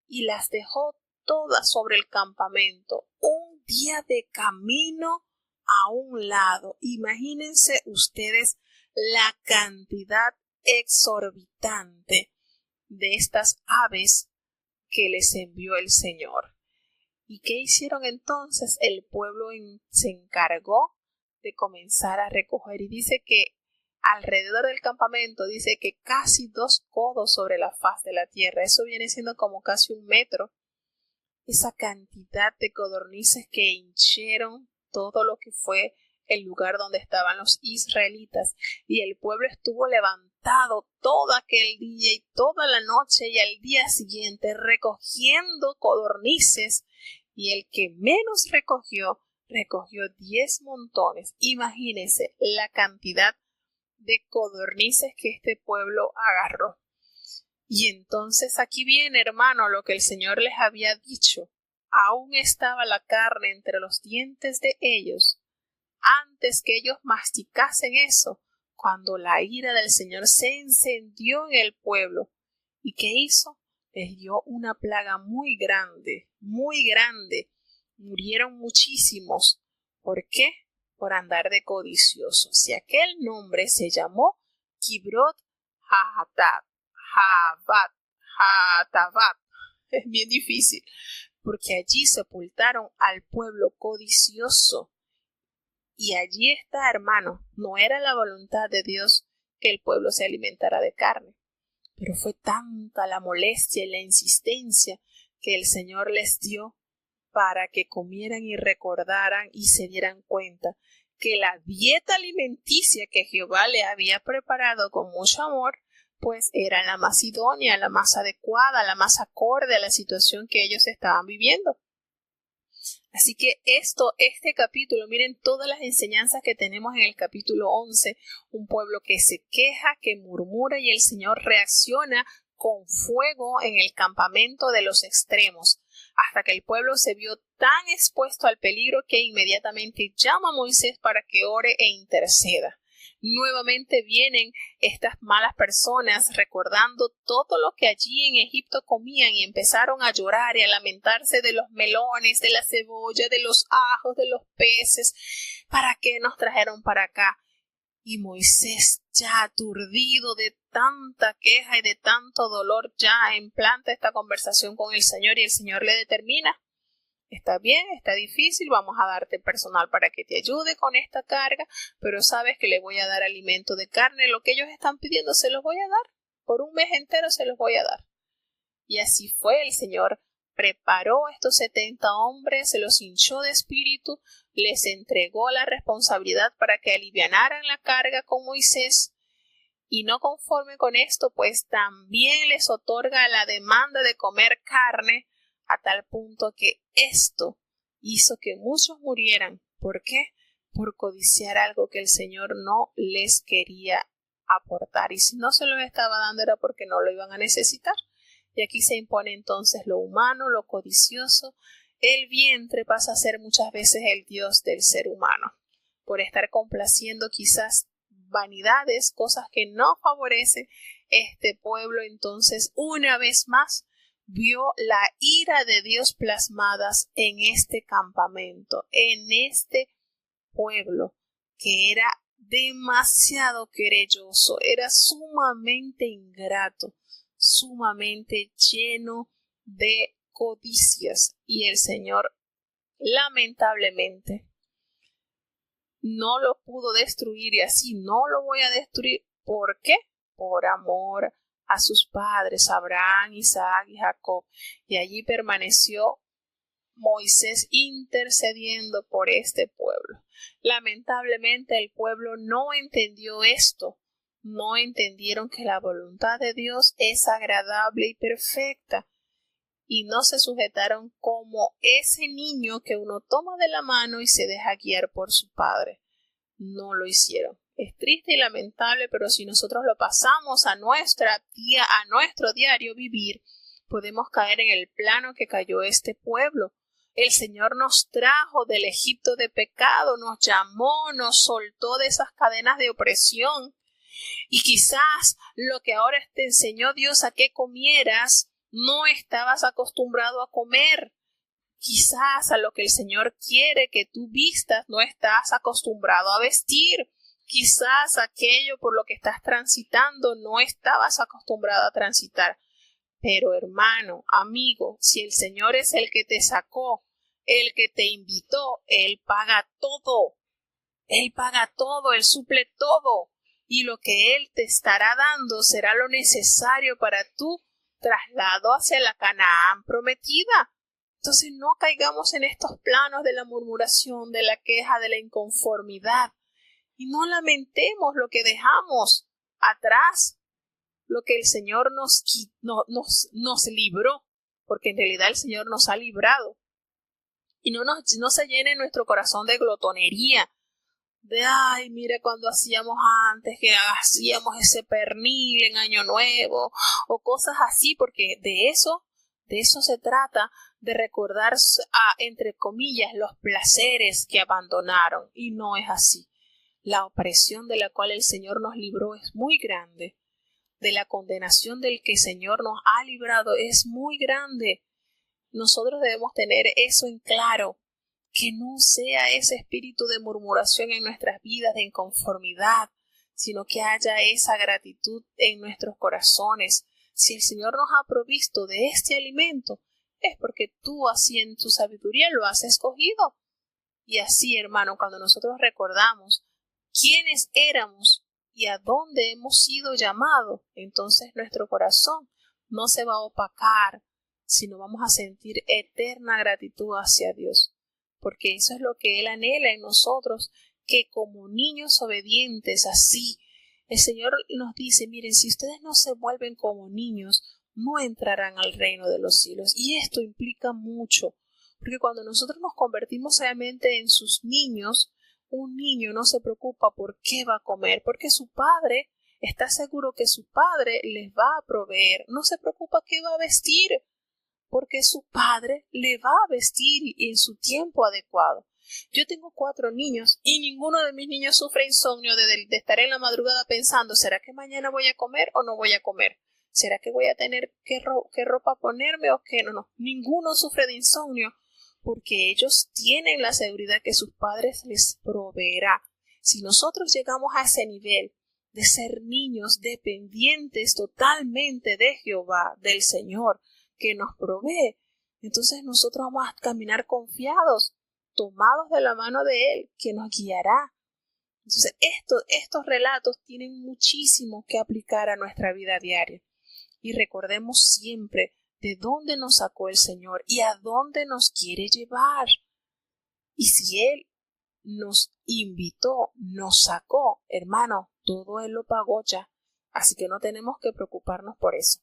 y las dejó todas sobre el campamento. Un día de camino a un lado. Imagínense ustedes la cantidad exorbitante de estas aves que les envió el Señor. ¿Y qué hicieron entonces? El pueblo se encargó de comenzar a recoger, y dice que alrededor del campamento, dice que casi 2 codos sobre la faz de la tierra, eso viene siendo como casi 1 metro, esa cantidad de codornices que hinchieron todo lo que fue el lugar donde estaban los israelitas, y el pueblo estuvo levantado todo aquel día y toda la noche y al día siguiente recogiendo codornices, y el que menos recogió 10 montones. Imagínense la cantidad de codornices que este pueblo agarró. Y entonces aquí viene, hermano, lo que el Señor les había dicho. Aún estaba la carne entre los dientes de ellos, antes que ellos masticasen eso, cuando la ira del Señor se encendió en el pueblo. ¿Y qué hizo? Les dio una plaga muy grande, muy grande. Murieron muchísimos. ¿Por qué? por andar de codiciosos. Y aquel nombre se llamó Kibrot Hatabat. Es bien difícil, porque allí sepultaron al pueblo codicioso. Y allí está, hermano, no era la voluntad de Dios que el pueblo se alimentara de carne, pero fue tanta la molestia y la insistencia que el Señor les dio para que comieran y recordaran y se dieran cuenta que la dieta alimenticia que Jehová le había preparado con mucho amor, pues era la más idónea, la más adecuada, la más acorde a la situación que ellos estaban viviendo. Así que este capítulo, miren todas las enseñanzas que tenemos en el capítulo 11, un pueblo que se queja, que murmura y el Señor reacciona con fuego en el campamento de los extremos, hasta que el pueblo se vio tan expuesto al peligro que inmediatamente llama a Moisés para que ore e interceda. Nuevamente vienen estas malas personas recordando todo lo que allí en Egipto comían y empezaron a llorar y a lamentarse de los melones, de la cebolla, de los ajos, de los peces. ¿Para qué nos trajeron para acá? Y Moisés, ya aturdido de tanta queja y de tanto dolor, ya implanta esta conversación con el Señor y el Señor le determina: está bien, está difícil, vamos a darte personal para que te ayude con esta carga, pero sabes que le voy a dar alimento de carne, lo que ellos están pidiendo se los voy a dar, por un mes entero se los voy a dar. Y así fue, el Señor preparó a estos 70 hombres, se los hinchó de espíritu, les entregó la responsabilidad para que alivianaran la carga con Moisés, y no conforme con esto, pues también les otorga la demanda de comer carne, a tal punto que esto hizo que muchos murieran. ¿Por qué? Por codiciar algo que el Señor no les quería aportar. Y si no se los estaba dando era porque no lo iban a necesitar. Y aquí se impone entonces lo humano, lo codicioso. El vientre pasa a ser muchas veces el Dios del ser humano, por estar complaciendo quizás vanidades, cosas que no favorecen este pueblo. Entonces, una vez más, vio la ira de Dios plasmadas en este campamento, en este pueblo que era demasiado querelloso, era sumamente ingrato, sumamente lleno de codicias, y el Señor lamentablemente no lo pudo destruir, y así no lo voy a destruir. ¿Por qué? Por amor a sus padres, Abraham, Isaac y Jacob. Y allí permaneció Moisés intercediendo por este pueblo. Lamentablemente el pueblo no entendió esto. No entendieron que la voluntad de Dios es agradable y perfecta, y no se sujetaron como ese niño que uno toma de la mano y se deja guiar por su padre. No lo hicieron. Es triste y lamentable, pero si nosotros lo pasamos a nuestro diario vivir, podemos caer en el plano que cayó este pueblo. El Señor nos trajo del Egipto de pecado, nos llamó, nos soltó de esas cadenas de opresión. Y quizás lo que ahora te enseñó Dios a que comieras, no estabas acostumbrado a comer. Quizás a lo que el Señor quiere que tú vistas, no estás acostumbrado a vestir. Quizás aquello por lo que estás transitando no estabas acostumbrado a transitar. Pero hermano, amigo, si el Señor es el que te sacó, el que te invitó, Él paga todo. Él paga todo, Él suple todo. Y lo que Él te estará dando será lo necesario para tu traslado hacia la Canaán prometida. Entonces no caigamos en estos planos de la murmuración, de la queja, de la inconformidad. Y no lamentemos lo que dejamos atrás, lo que el Señor nos libró, porque en realidad el Señor nos ha librado. Y no se llene nuestro corazón de glotonería, de ay, mira cuando hacíamos antes, que hacíamos ese pernil en Año Nuevo, o cosas así, porque de eso se trata, de recordar entre comillas, los placeres que abandonaron, y no es así. La opresión de la cual el Señor nos libró es muy grande. De la condenación del que el Señor nos ha librado es muy grande. Nosotros debemos tener eso en claro. que no sea ese espíritu de murmuración en nuestras vidas, de inconformidad, sino que haya esa gratitud en nuestros corazones. Si el Señor nos ha provisto de este alimento, es porque tú así en tu sabiduría lo has escogido. Y así, hermano, cuando nosotros recordamos quiénes éramos y a dónde hemos sido llamados, entonces nuestro corazón no se va a opacar, sino vamos a sentir eterna gratitud hacia Dios, porque eso es lo que Él anhela en nosotros, que como niños obedientes, así, el Señor nos dice, miren, si ustedes no se vuelven como niños, no entrarán al reino de los cielos. Y esto implica mucho, porque cuando nosotros nos convertimos realmente en sus niños, un niño no se preocupa por qué va a comer, porque su padre está seguro que su padre les va a proveer. No se preocupa qué va a vestir, porque su padre le va a vestir en su tiempo adecuado. Yo tengo 4 niños y ninguno de mis niños sufre insomnio de estar en la madrugada pensando, ¿será que mañana voy a comer o no voy a comer? ¿Será que voy a tener qué ropa ponerme o qué? No, ninguno sufre de insomnio, porque ellos tienen la seguridad que sus padres les proveerá. Si nosotros llegamos a ese nivel de ser niños dependientes totalmente de Jehová, del Señor, que nos provee, entonces nosotros vamos a caminar confiados, tomados de la mano de Él, que nos guiará. Entonces estos relatos tienen muchísimo que aplicar a nuestra vida diaria. Y recordemos siempre de dónde nos sacó el Señor y a dónde nos quiere llevar. Y si Él nos invitó, nos sacó, hermano, todo Él lo pagó ya. Así que no tenemos que preocuparnos por eso.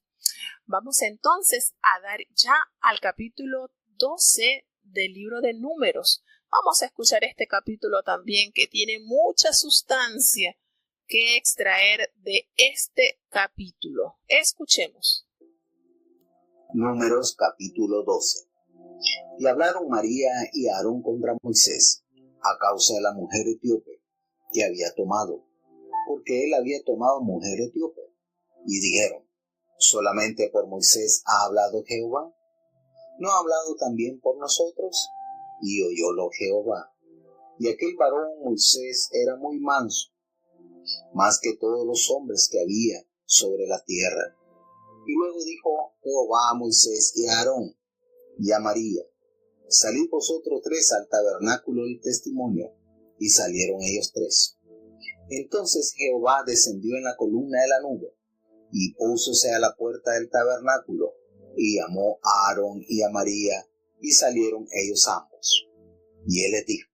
Vamos entonces a dar ya al capítulo 12 del libro de Números. Vamos a escuchar este capítulo también, que tiene mucha sustancia que extraer de este capítulo. Escuchemos. Números capítulo 12. Y hablaron María y Aarón contra Moisés a causa de la mujer etíope que había tomado, porque él había tomado mujer etíope. Y dijeron, ¿solamente por Moisés ha hablado Jehová? ¿No ha hablado también por nosotros? Y oyólo Jehová. Y aquel varón Moisés era muy manso, más que todos los hombres que había sobre la tierra. Y luego dijo Jehová a Moisés y a Aarón y a María, salid vosotros 3 al tabernáculo del testimonio. Y salieron ellos 3. Entonces Jehová descendió en la columna de la nube, y púsose a la puerta del tabernáculo, y llamó a Aarón y a María, y salieron ellos ambos. Y él les dijo,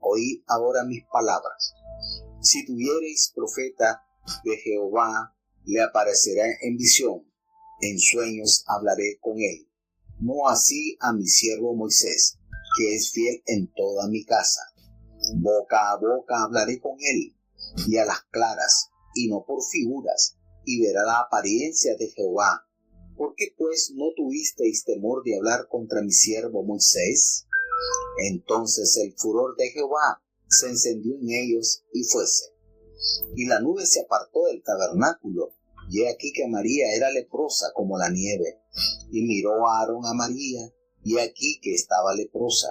oíd ahora mis palabras. Si tuviereis profeta de Jehová, le aparecerá en visión, en sueños hablaré con él. No así a mi siervo Moisés, que es fiel en toda mi casa. Boca a boca hablaré con él, y a las claras, y no por figuras, y verá la apariencia de Jehová. ¿Por qué pues no tuvisteis temor de hablar contra mi siervo Moisés? Entonces el furor de Jehová se encendió en ellos y fuese. Y la nube se apartó del tabernáculo, y he aquí que María era leprosa como la nieve. Y miró a Aarón a María, y he aquí que estaba leprosa.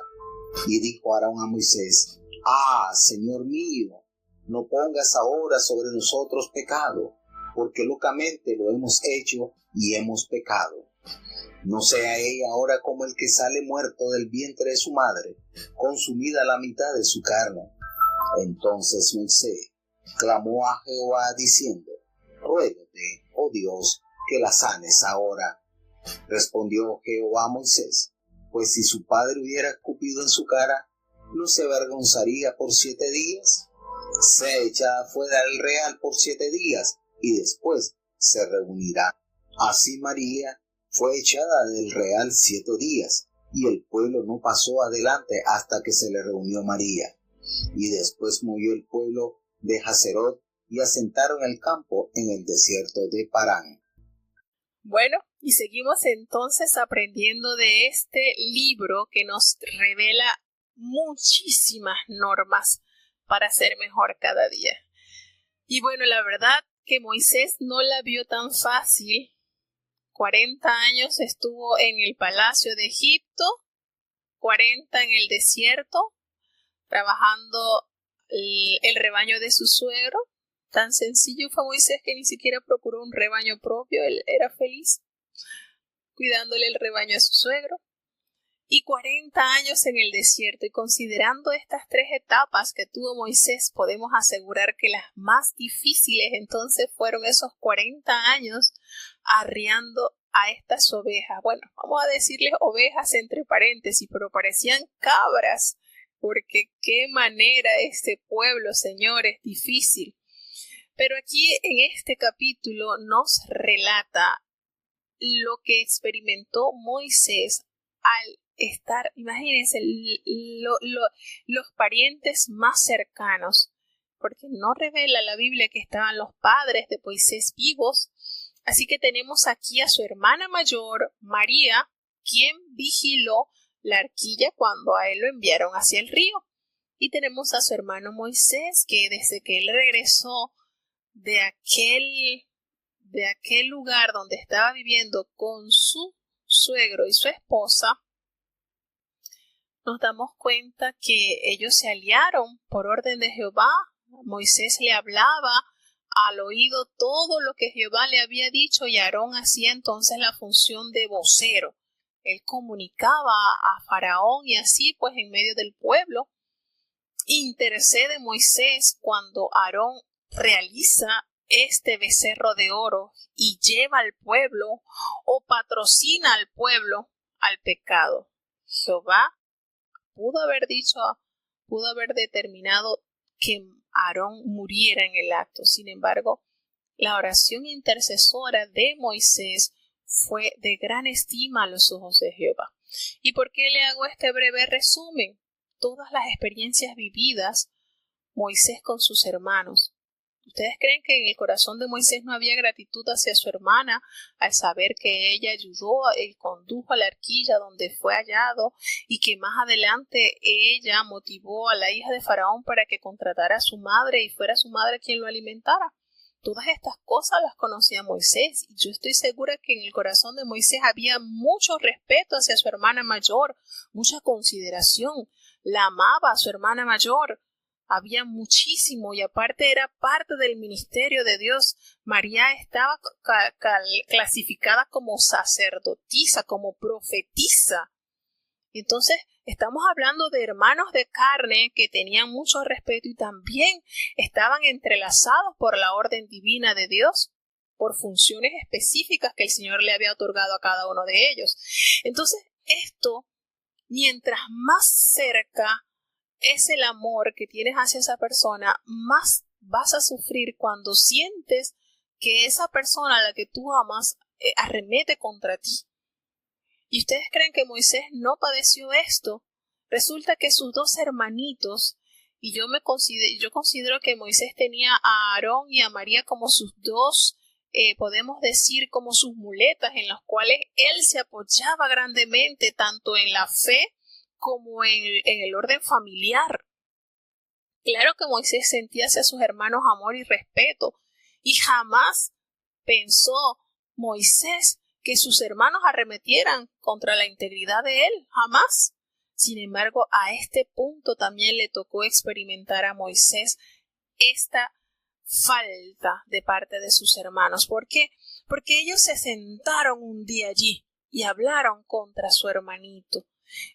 Y dijo Aarón a Moisés, Señor mío, no pongas ahora sobre nosotros pecado, porque locamente lo hemos hecho y hemos pecado. No sea ella ahora como el que sale muerto del vientre de su madre, consumida la mitad de su carne. Entonces Moisés clamó a Jehová diciendo, ruégate, oh Dios, que la sanes ahora. Respondió Jehová a Moisés, pues si su padre hubiera escupido en su cara, ¿no se avergonzaría por 7 días? Sea echada fuera del real por 7 días, y después se reunirá. Así María fue echada del real 7 días, y el pueblo no pasó adelante hasta que se le reunió María. Y después murió el pueblo de Hazerot, y asentaron el campo en el desierto de Parán. Bueno, y seguimos entonces aprendiendo de este libro que nos revela muchísimas normas para ser mejor cada día. Y bueno, la verdad que Moisés no la vio tan fácil. 40 años estuvo en el palacio de Egipto 40 en el desierto, trabajando el rebaño de su suegro. Tan sencillo fue Moisés que ni siquiera procuró un rebaño propio, él era feliz cuidándole el rebaño a su suegro. Y 40 años en el desierto, y considerando estas 3 etapas que tuvo Moisés, podemos asegurar que las más difíciles entonces fueron esos 40 años arriando a estas ovejas. Bueno, vamos a decirles ovejas entre paréntesis, pero parecían cabras, porque qué manera este pueblo, señores, difícil. Pero aquí en este capítulo nos relata lo que experimentó Moisés al estar, imagínense, los parientes más cercanos, porque no revela la Biblia que estaban los padres de Moisés vivos. Así que tenemos aquí a su hermana mayor, María, quien vigiló la arquilla cuando a él lo enviaron hacia el río. Y tenemos a su hermano Moisés, que desde que él regresó de aquel lugar donde estaba viviendo con su suegro y su esposa, nos damos cuenta que ellos se aliaron por orden de Jehová. Moisés le hablaba al oído todo lo que Jehová le había dicho, y Aarón hacía entonces la función de vocero. Él comunicaba a Faraón, y así pues en medio del pueblo intercede Moisés cuando Aarón realiza este becerro de oro y lleva al pueblo o patrocina al pueblo al pecado. Jehová pudo haber determinado que Aarón muriera en el acto. Sin embargo, la oración intercesora de Moisés fue de gran estima a los ojos de Jehová. ¿Y por qué le hago este breve resumen? Todas las experiencias vividas Moisés con sus hermanos. ¿Ustedes creen que en el corazón de Moisés no había gratitud hacia su hermana al saber que ella ayudó y condujo a la arquilla donde fue hallado, y que más adelante ella motivó a la hija de Faraón para que contratara a su madre y fuera su madre quien lo alimentara? Todas estas cosas las conocía Moisés, y yo estoy segura que en el corazón de Moisés había mucho respeto hacia su hermana mayor, mucha consideración. La amaba a su hermana mayor. Había muchísimo, y aparte era parte del ministerio de Dios. María estaba clasificada como sacerdotisa, como profetisa. Entonces estamos hablando de hermanos de carne que tenían mucho respeto y también estaban entrelazados por la orden divina de Dios, por funciones específicas que el Señor le había otorgado a cada uno de ellos. Entonces esto, mientras más cerca es el amor que tienes hacia esa persona, más vas a sufrir cuando sientes que esa persona a la que tú amas arremete contra ti. ¿Y ustedes creen que Moisés no padeció esto? Resulta que sus 2 hermanitos, y yo considero que Moisés tenía a Aarón y a María como sus 2, podemos decir como sus muletas, en las cuales él se apoyaba grandemente tanto en la fe como en el orden familiar. Claro que Moisés sentía hacia sus hermanos amor y respeto, y jamás pensó Moisés que sus hermanos arremetieran contra la integridad de él, jamás. Sin embargo, a este punto también le tocó experimentar a Moisés esta falta de parte de sus hermanos. ¿Por qué? Porque ellos se sentaron un día allí y hablaron contra su hermanito.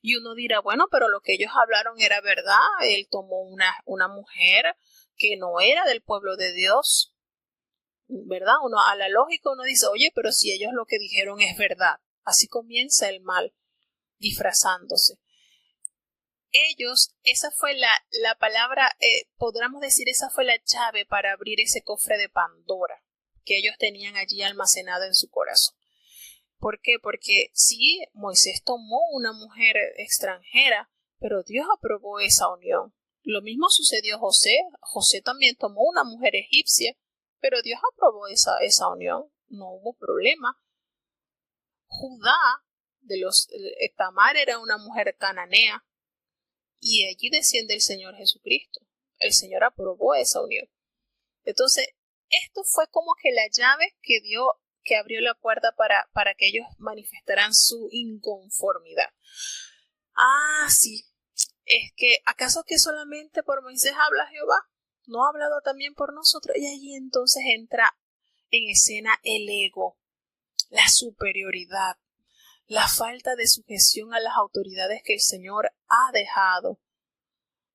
Y uno dirá, bueno, pero lo que ellos hablaron era verdad. Él tomó una mujer que no era del pueblo de Dios, ¿verdad? Uno, a la lógica uno dice, oye, pero si ellos lo que dijeron es verdad. Así comienza el mal, disfrazándose. Ellos, esa fue la palabra, podríamos decir, esa fue la llave para abrir ese cofre de Pandora que ellos tenían allí almacenado en su corazón. ¿Por qué? Porque sí, Moisés tomó una mujer extranjera, pero Dios aprobó esa unión. Lo mismo sucedió a José. José también tomó una mujer egipcia, pero Dios aprobó esa unión. No hubo problema. Judá, Tamar era una mujer cananea, y allí desciende el Señor Jesucristo. El Señor aprobó esa unión. Entonces, esto fue como que la llave que abrió la puerta para que ellos manifestaran su inconformidad. Sí, es que ¿acaso que solamente por Moisés habla Jehová? ¿No ha hablado también por nosotros? Y allí entonces entra en escena el ego, la superioridad, la falta de sujeción a las autoridades que el Señor ha dejado,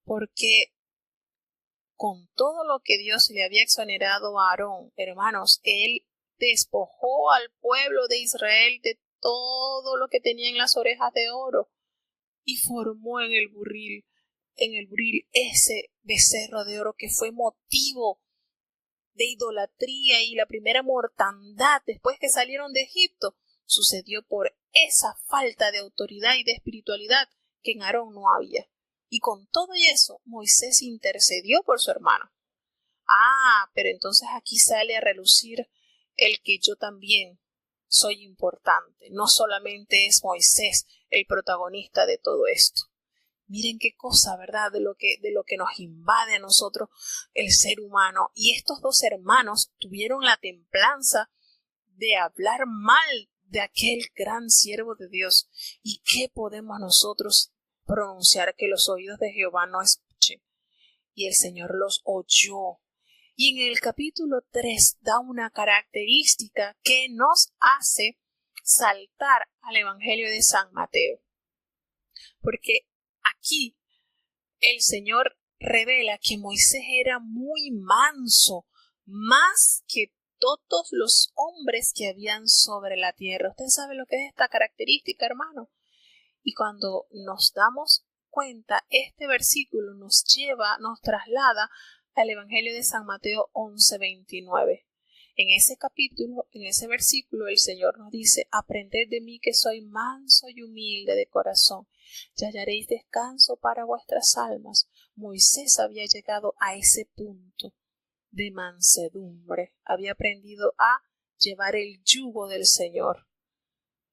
porque con todo lo que Dios le había exonerado a Aarón, hermanos, él despojó al pueblo de Israel de todo lo que tenía en las orejas de oro y formó en el buril ese becerro de oro que fue motivo de idolatría, y la primera mortandad después que salieron de Egipto sucedió por esa falta de autoridad y de espiritualidad que en Aarón no había. Y con todo eso, Moisés intercedió por su hermano. Pero entonces aquí sale a relucir el que yo también soy importante. No solamente es Moisés el protagonista de todo esto. Miren qué cosa, ¿verdad? De lo que nos invade a nosotros el ser humano. Y estos dos hermanos tuvieron la templanza de hablar mal de aquel gran siervo de Dios. ¿Y qué podemos nosotros pronunciar? Que los oídos de Jehová no escuchen. Y el Señor los oyó. Y en el capítulo 3 da una característica que nos hace saltar al Evangelio de San Mateo. Porque aquí el Señor revela que Moisés era muy manso, más que todos los hombres que habían sobre la tierra. Usted sabe lo que es esta característica, hermano. Y cuando nos damos cuenta, este versículo nos traslada al Evangelio de San Mateo 11:29. En ese capítulo, en ese versículo, el Señor nos dice: aprended de mí que soy manso y humilde de corazón, y hallaréis descanso para vuestras almas. Moisés había llegado a ese punto de mansedumbre, había aprendido a llevar el yugo del Señor,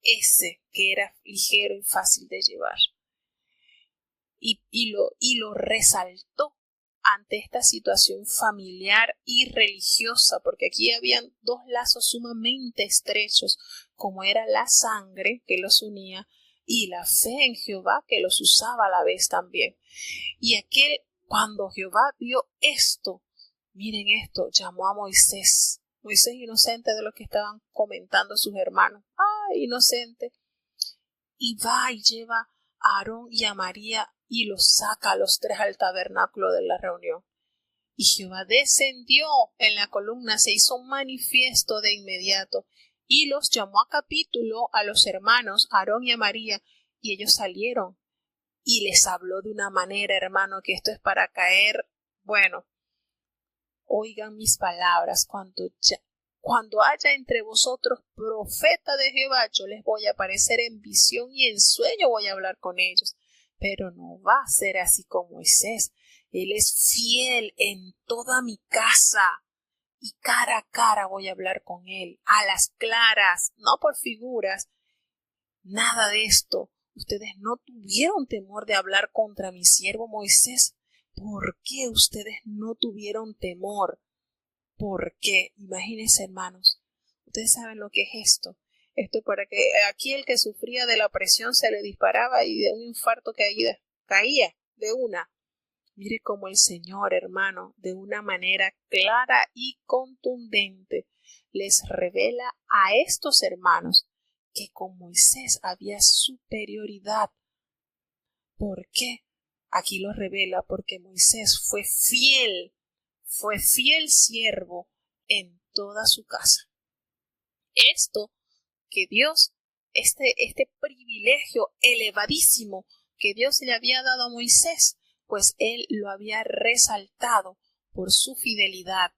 ese que era ligero y fácil de llevar. Y lo resaltó ante esta situación familiar y religiosa, porque aquí habían dos lazos sumamente estrechos, como era la sangre que los unía y la fe en Jehová que los usaba a la vez también. Y cuando Jehová vio esto, miren esto, llamó a Moisés inocente de lo que estaban comentando sus hermanos, inocente, y va y lleva a Aarón y a María y los saca a los tres al tabernáculo de la reunión. Y Jehová descendió en la columna, se hizo manifiesto de inmediato y los llamó a capítulo a los hermanos Aarón y a María, y ellos salieron y les habló de una manera, hermano, que esto es para caer. Bueno, oigan mis palabras: cuando haya entre vosotros profeta de Jehová, yo les voy a aparecer en visión y en sueño voy a hablar con ellos. Pero no va a ser así con Moisés. Él es fiel en toda mi casa y cara a cara voy a hablar con él, a las claras, no por figuras. Nada de esto. Ustedes no tuvieron temor de hablar contra mi siervo Moisés. ¿Por qué ustedes no tuvieron temor? ¿Por qué? Imagínense, hermanos. Ustedes saben lo que es esto. Esto para que aquí el que sufría de la presión se le disparaba y de un infarto caía de una. Mire cómo el Señor, hermano, de una manera clara y contundente les revela a estos hermanos que con Moisés había superioridad. ¿Por qué? Aquí lo revela porque Moisés fue fiel siervo en toda su casa. Esto que Dios, este privilegio elevadísimo que Dios le había dado a Moisés, pues él lo había resaltado por su fidelidad,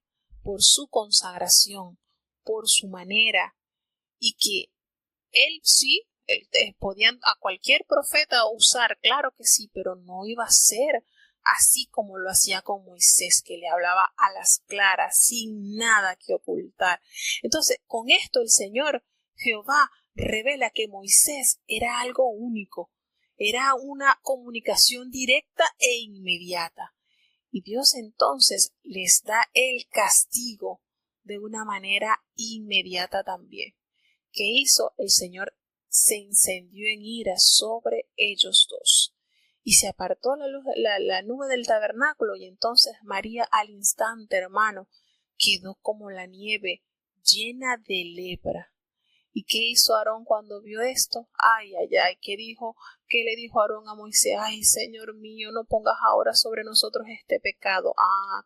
por su consagración, por su manera, y que él sí, podían a cualquier profeta usar, claro que sí, pero no iba a ser así como lo hacía con Moisés, que le hablaba a las claras, sin nada que ocultar. Entonces, con esto el Señor Jehová revela que Moisés era algo único, era una comunicación directa e inmediata. Y Dios entonces les da el castigo de una manera inmediata también. ¿Qué hizo? El Señor se encendió en ira sobre ellos dos. y se apartó la luz, la nube del tabernáculo, y entonces María al instante, hermano, quedó como la nieve, llena de lepra. ¿Y qué hizo Aarón cuando vio esto? Ay, ay, ay, ¿qué le dijo Aarón a Moisés? Ay, Señor mío, no pongas ahora sobre nosotros este pecado.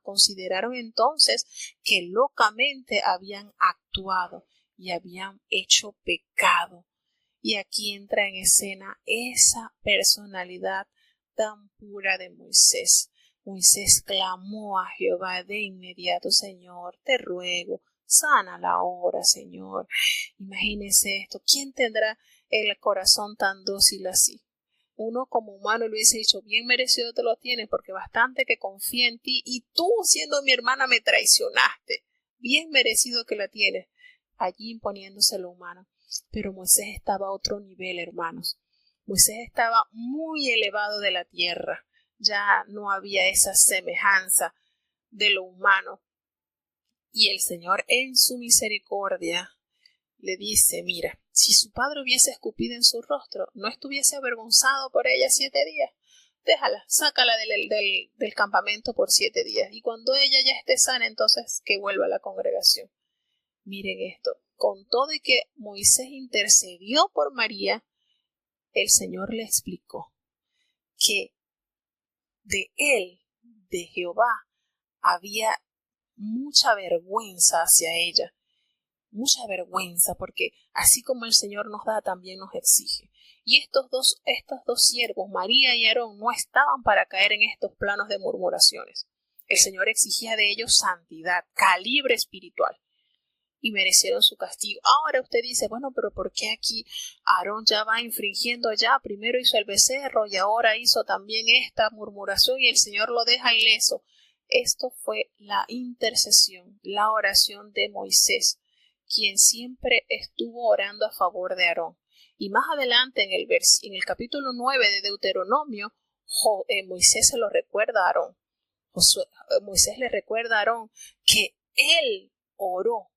Consideraron entonces que locamente habían actuado y habían hecho pecado. Y aquí entra en escena esa personalidad tan pura de Moisés. Moisés clamó a Jehová de inmediato: Señor, te ruego, sana la hora, Señor. Imagínense esto. ¿Quién tendrá el corazón tan dócil así? Uno como humano le hubiese dicho: bien merecido te lo tienes, porque bastante que confía en ti, y tú, siendo mi hermana, me traicionaste. Bien merecido que la tienes. Allí imponiéndose lo humano. Pero Moisés estaba a otro nivel, hermanos. Moisés estaba muy elevado de la tierra. Ya no había esa semejanza de lo humano. Y el Señor, en su misericordia, le dice: mira, si su padre hubiese escupido en su rostro, no estuviese avergonzado por ella 7 días. Déjala, sácala del campamento por 7 días. Y cuando ella ya esté sana, entonces que vuelva a la congregación. Miren esto. Con todo y que Moisés intercedió por María, el Señor le explicó que de él, de Jehová, había mucha vergüenza hacia ella. Mucha vergüenza, porque así como el Señor nos da, también nos exige. Y estos dos siervos, María y Aarón, no estaban para caer en estos planos de murmuraciones. El Señor exigía de ellos santidad, calibre espiritual, y merecieron su castigo. Ahora usted dice: bueno, pero ¿por qué aquí Aarón ya va infringiendo ya? Primero hizo el becerro y ahora hizo también esta murmuración y el Señor lo deja ileso. Esto fue la intercesión, la oración de Moisés, quien siempre estuvo orando a favor de Aarón. Y más adelante en el capítulo 9 de Deuteronomio, Moisés se lo recuerda a Aarón. Moisés le recuerda a Aarón que él oró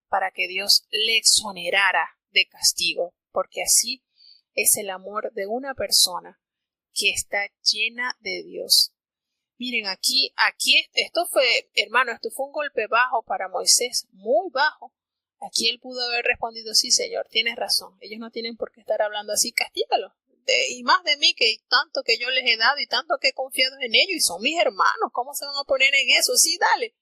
para que Dios le exonerara de castigo, porque así es el amor de una persona que está llena de Dios. Miren, aquí, esto fue, hermano, esto fue un golpe bajo para Moisés, muy bajo. Aquí él pudo haber respondido: sí, Señor, tienes razón, ellos no tienen por qué estar hablando así, castígalos. Y más de mí, que tanto que yo les he dado y tanto que he confiado en ellos, y son mis hermanos, ¿cómo se van a poner en eso? Sí, dale.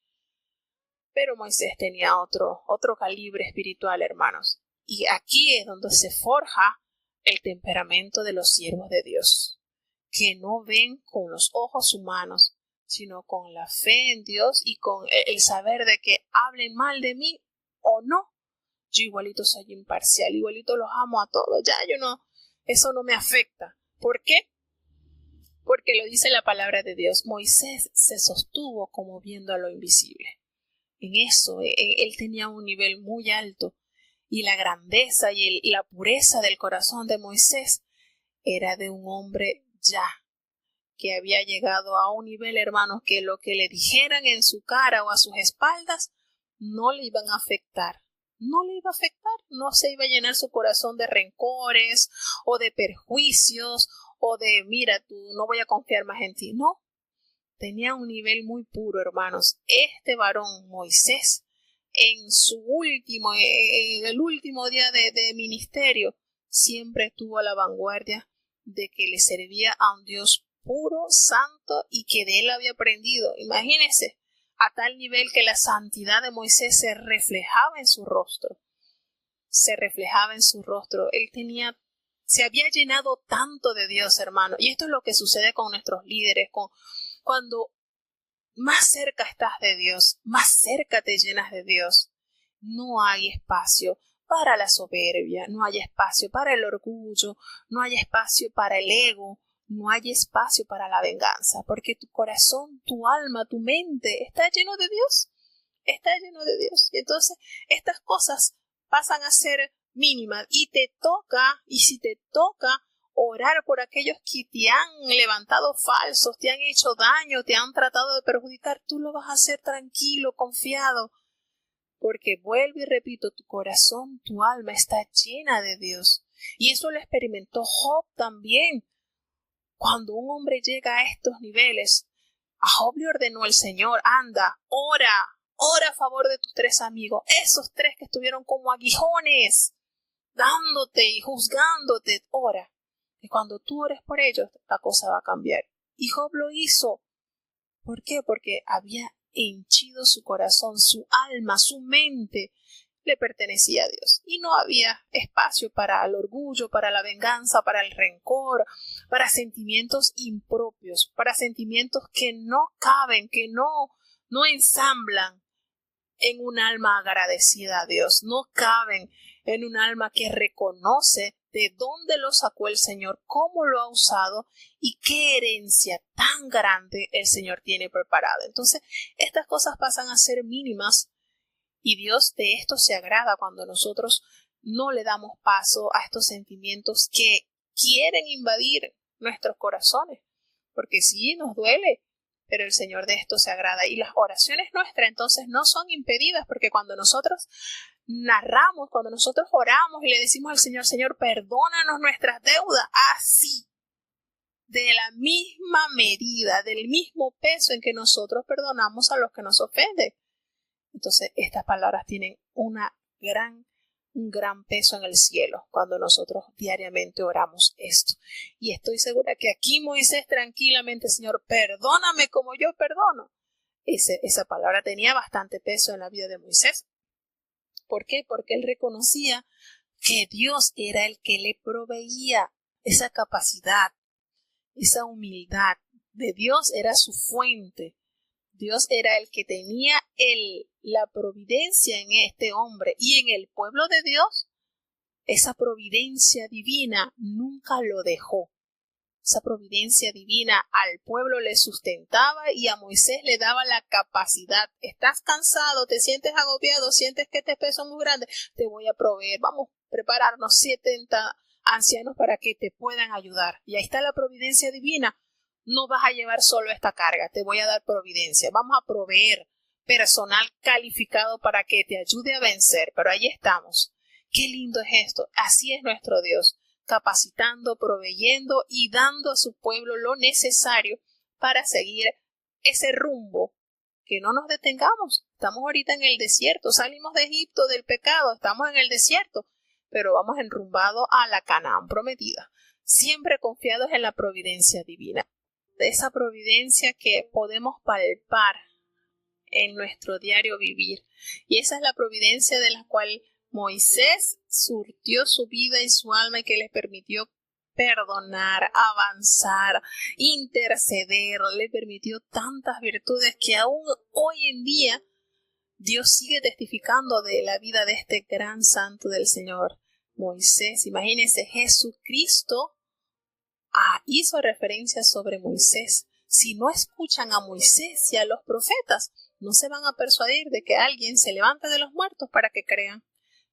Pero Moisés tenía otro calibre espiritual, hermanos. Y aquí es donde se forja el temperamento de los siervos de Dios, que no ven con los ojos humanos, sino con la fe en Dios y con el saber de que hablen mal de mí o no. Yo igualito soy imparcial, igualito los amo a todos. Ya eso no me afecta. ¿Por qué? Porque lo dice la palabra de Dios. Moisés se sostuvo como viendo a lo invisible. En eso, él tenía un nivel muy alto, y la grandeza y la pureza del corazón de Moisés era de un hombre ya, que había llegado a un nivel, hermanos, que lo que le dijeran en su cara o a sus espaldas no le iban a afectar. No le iba a afectar, no se iba a llenar su corazón de rencores o de perjuicios o de: mira, tú, no voy a confiar más en ti. No. Tenía un nivel muy puro, hermanos. Este varón, Moisés, en el último día de ministerio, siempre estuvo a la vanguardia de que le servía a un Dios puro, santo, y que de él había aprendido. Imagínense, a tal nivel que la santidad de Moisés se reflejaba en su rostro. Se reflejaba en su rostro. Se había llenado tanto de Dios, hermano. Y esto es lo que sucede con nuestros líderes, cuando más cerca estás de Dios, más cerca te llenas de Dios. No hay espacio para la soberbia, no hay espacio para el orgullo, no hay espacio para el ego, no hay espacio para la venganza, porque tu corazón, tu alma, tu mente está lleno de Dios, está lleno de Dios. Y entonces estas cosas pasan a ser mínimas, y si te toca orar por aquellos que te han levantado falsos, te han hecho daño, te han tratado de perjudicar, tú lo vas a hacer tranquilo, confiado, porque vuelvo y repito, tu corazón, tu alma está llena de Dios. Y eso lo experimentó Job también. Cuando un hombre llega a estos niveles, a Job le ordenó el Señor, anda, ora a favor de tus 3 amigos, esos 3 que estuvieron como aguijones, dándote y juzgándote, ora. Y cuando tú ores por ellos, la cosa va a cambiar. Y Job lo hizo. ¿Por qué? Porque había henchido su corazón, su alma, su mente le pertenecía a Dios. Y no había espacio para el orgullo, para la venganza, para el rencor, para sentimientos impropios, para sentimientos que no caben, que no ensamblan en un alma agradecida a Dios, no caben en un alma que reconoce de dónde lo sacó el Señor, cómo lo ha usado y qué herencia tan grande el Señor tiene preparada. Entonces, estas cosas pasan a ser mínimas y Dios de esto se agrada cuando nosotros no le damos paso a estos sentimientos que quieren invadir nuestros corazones, porque sí, nos duele, pero el Señor de esto se agrada y las oraciones nuestras entonces no son impedidas, porque cuando nosotros narramos, cuando nosotros oramos y le decimos al Señor, Señor, perdónanos nuestras deudas, así, de la misma medida, del mismo peso en que nosotros perdonamos a los que nos ofenden. Entonces, estas palabras tienen un gran peso en el cielo cuando nosotros diariamente oramos esto. Y estoy segura que aquí Moisés tranquilamente, Señor, perdóname como yo perdono. Esa palabra tenía bastante peso en la vida de Moisés. ¿Por qué? Porque él reconocía que Dios era el que le proveía esa capacidad, esa humildad. De Dios era su fuente. Dios era el que tenía la providencia en este hombre y en el pueblo de Dios. Esa providencia divina nunca lo dejó. Esa providencia divina al pueblo le sustentaba y a Moisés le daba la capacidad. Estás cansado, te sientes agobiado, sientes que este peso es muy grande, te voy a proveer. Vamos a prepararnos 70 ancianos para que te puedan ayudar. Y ahí está la providencia divina. No vas a llevar solo esta carga, te voy a dar providencia. Vamos a proveer personal calificado para que te ayude a vencer. Pero ahí estamos. Qué lindo es esto. Así es nuestro Dios, capacitando, proveyendo y dando a su pueblo lo necesario para seguir ese rumbo. Que no nos detengamos. Estamos ahorita en el desierto. Salimos de Egipto, del pecado. Estamos en el desierto. Pero vamos enrumbados a la Canaán prometida. Siempre confiados en la providencia divina. De esa providencia que podemos palpar en nuestro diario vivir. Y esa es la providencia de la cual Moisés surtió su vida y su alma y que le permitió perdonar, avanzar, interceder, le permitió tantas virtudes que aún hoy en día Dios sigue testificando de la vida de este gran santo del Señor, Moisés. Imagínense, Jesucristo hizo referencia sobre Moisés. Si no escuchan a Moisés y a los profetas, no se van a persuadir de que alguien se levante de los muertos para que crean.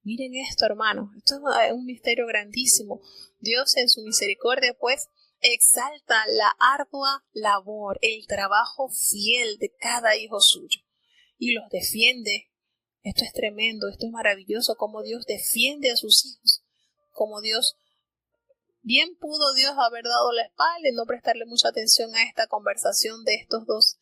Miren esto, hermanos, esto es un misterio grandísimo. Dios en su misericordia, pues, exalta la ardua labor, el trabajo fiel de cada hijo suyo y los defiende. Esto es tremendo, esto es maravilloso, cómo Dios defiende a sus hijos, cómo bien pudo Dios haber dado la espalda y no prestarle mucha atención a esta conversación de estos dos,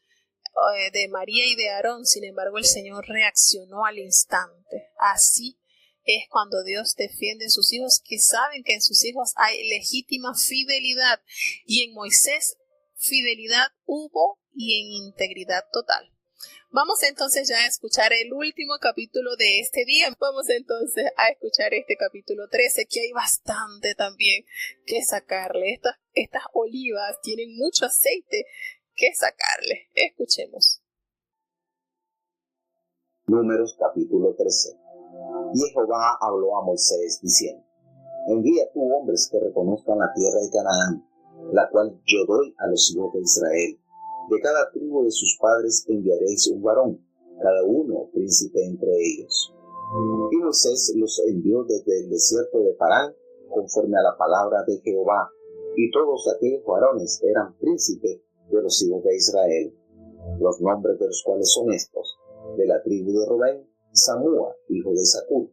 de María y de Aarón. Sin embargo, el Señor reaccionó al instante. Así es cuando Dios defiende a sus hijos, que saben que en sus hijos hay legítima fidelidad. Y en Moisés fidelidad hubo y en integridad total. Vamos entonces ya a escuchar el último capítulo de este día. Vamos entonces a escuchar este capítulo 13, que hay bastante también que sacarle. Estas olivas tienen mucho aceite que sacarle. Escuchemos. Números capítulo 13. Y Jehová habló a Moisés diciendo: Envía tú hombres que reconozcan la tierra de Canaán, la cual yo doy a los hijos de Israel. De cada tribu de sus padres enviaréis un varón, cada uno príncipe entre ellos. Y Moisés los envió desde el desierto de Parán, conforme a la palabra de Jehová, y todos aquellos varones eran príncipes de los hijos de Israel. Los nombres de los cuales son estos: de la tribu de Rubén, Samúa, hijo de Zacur;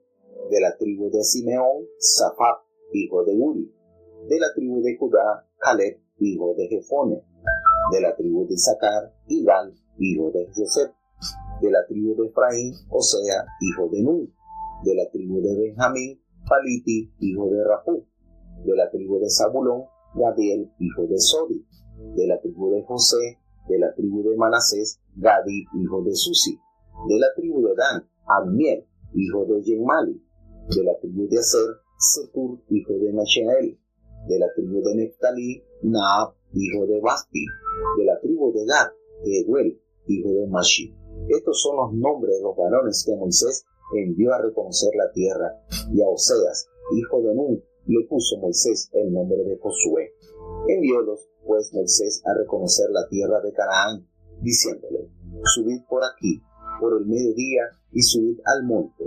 de la tribu de Simeón, Safat, hijo de Uri; de la tribu de Judá, Caleb, hijo de Jefone. De la tribu de Isaacar, Igal, hijo de Joseph. De la tribu de Efraín, Osea, hijo de Nun. De la tribu de Benjamín, Paliti, hijo de Rapú. De la tribu de Zabulón, Gadiel, hijo de Sodi. De la tribu de José, de la tribu de Manasés, Gadi, hijo de Susi. De la tribu de Dan, Amiel, hijo de Yenmali. De la tribu de Aser, Setur, hijo de Mashael. De la tribu de Neftalí, Naab, hijo de Basti. De la tribu de Gad, Eguel, hijo de Mashi. Estos son los nombres de los varones que Moisés envió a reconocer la tierra, y a Oseas, hijo de Nun, le puso Moisés el nombre de Josué. Enviólos, pues, Moisés a reconocer la tierra de Canaán, diciéndole: subid por aquí, por el mediodía, y subid al monte,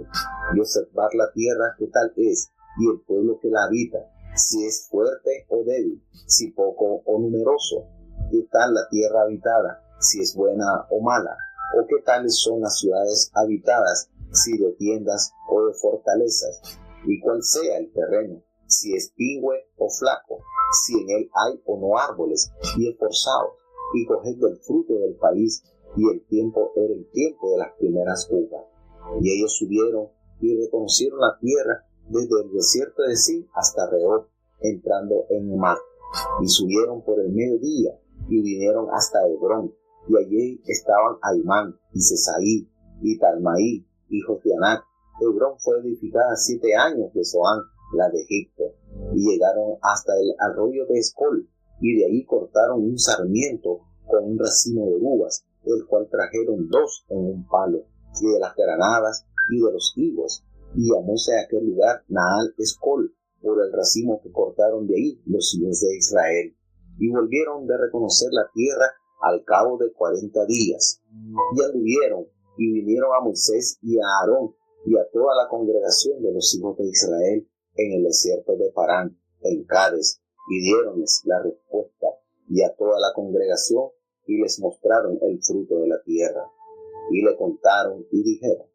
y observad la tierra que tal es, y el pueblo que la habita, si es fuerte o débil, si poco o numeroso, qué tal la tierra habitada, si es buena o mala, o qué tales son las ciudades habitadas, si de tiendas o de fortalezas, y cuál sea el terreno, si es pingüe o flaco, si en él hay o no árboles, y esforzaos, y coged del fruto del país, y el tiempo era el tiempo de las primeras uvas. Y ellos subieron y reconocieron la tierra desde el desierto de Sin hasta Rehob, entrando en el mar, y subieron por el mediodía, y vinieron hasta Hebrón, y allí estaban Aimán, y Sesaí, y Talmaí, hijos de Anac. Hebrón fue edificada 7 años de Zoán, la de Egipto, y llegaron hasta el arroyo de Escol, y de ahí cortaron un sarmiento con un racimo de uvas, el cual trajeron 2 en un palo, y de las granadas y de los higos, y llamóse a aquel lugar Naal Escol, por el racimo que cortaron de ahí los hijos de Israel. Y volvieron de reconocer la tierra al cabo de 40 días, y anduvieron, y vinieron a Moisés y a Aarón, y a toda la congregación de los hijos de Israel, en el desierto de Parán, en Cades, y diéronles la respuesta, y a toda la congregación, y les mostraron el fruto de la tierra. Y le contaron y dijeron: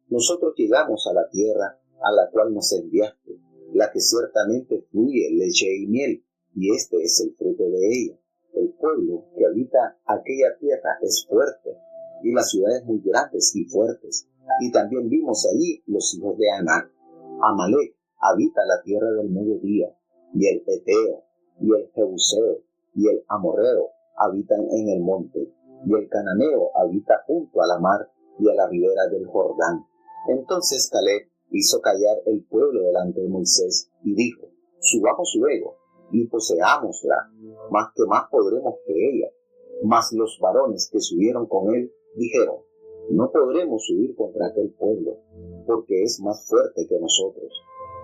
nosotros llegamos a la tierra a la cual nos enviaste, la que ciertamente fluye leche y miel, y este es el fruto de ella. El pueblo que habita aquella tierra es fuerte, y las ciudades muy grandes y fuertes. Y también vimos allí los hijos de Anac. Amalek habita la tierra del mediodía, y el Eteo, y el Jebuseo, y el Amorreo habitan en el monte, y el Cananeo habita junto a la mar y a la ribera del Jordán. Entonces Caleb hizo callar el pueblo delante de Moisés, y dijo: subamos luego, y poseámosla, más que más podremos que ella. Mas los varones que subieron con él dijeron: no podremos subir contra aquel pueblo, porque es más fuerte que nosotros.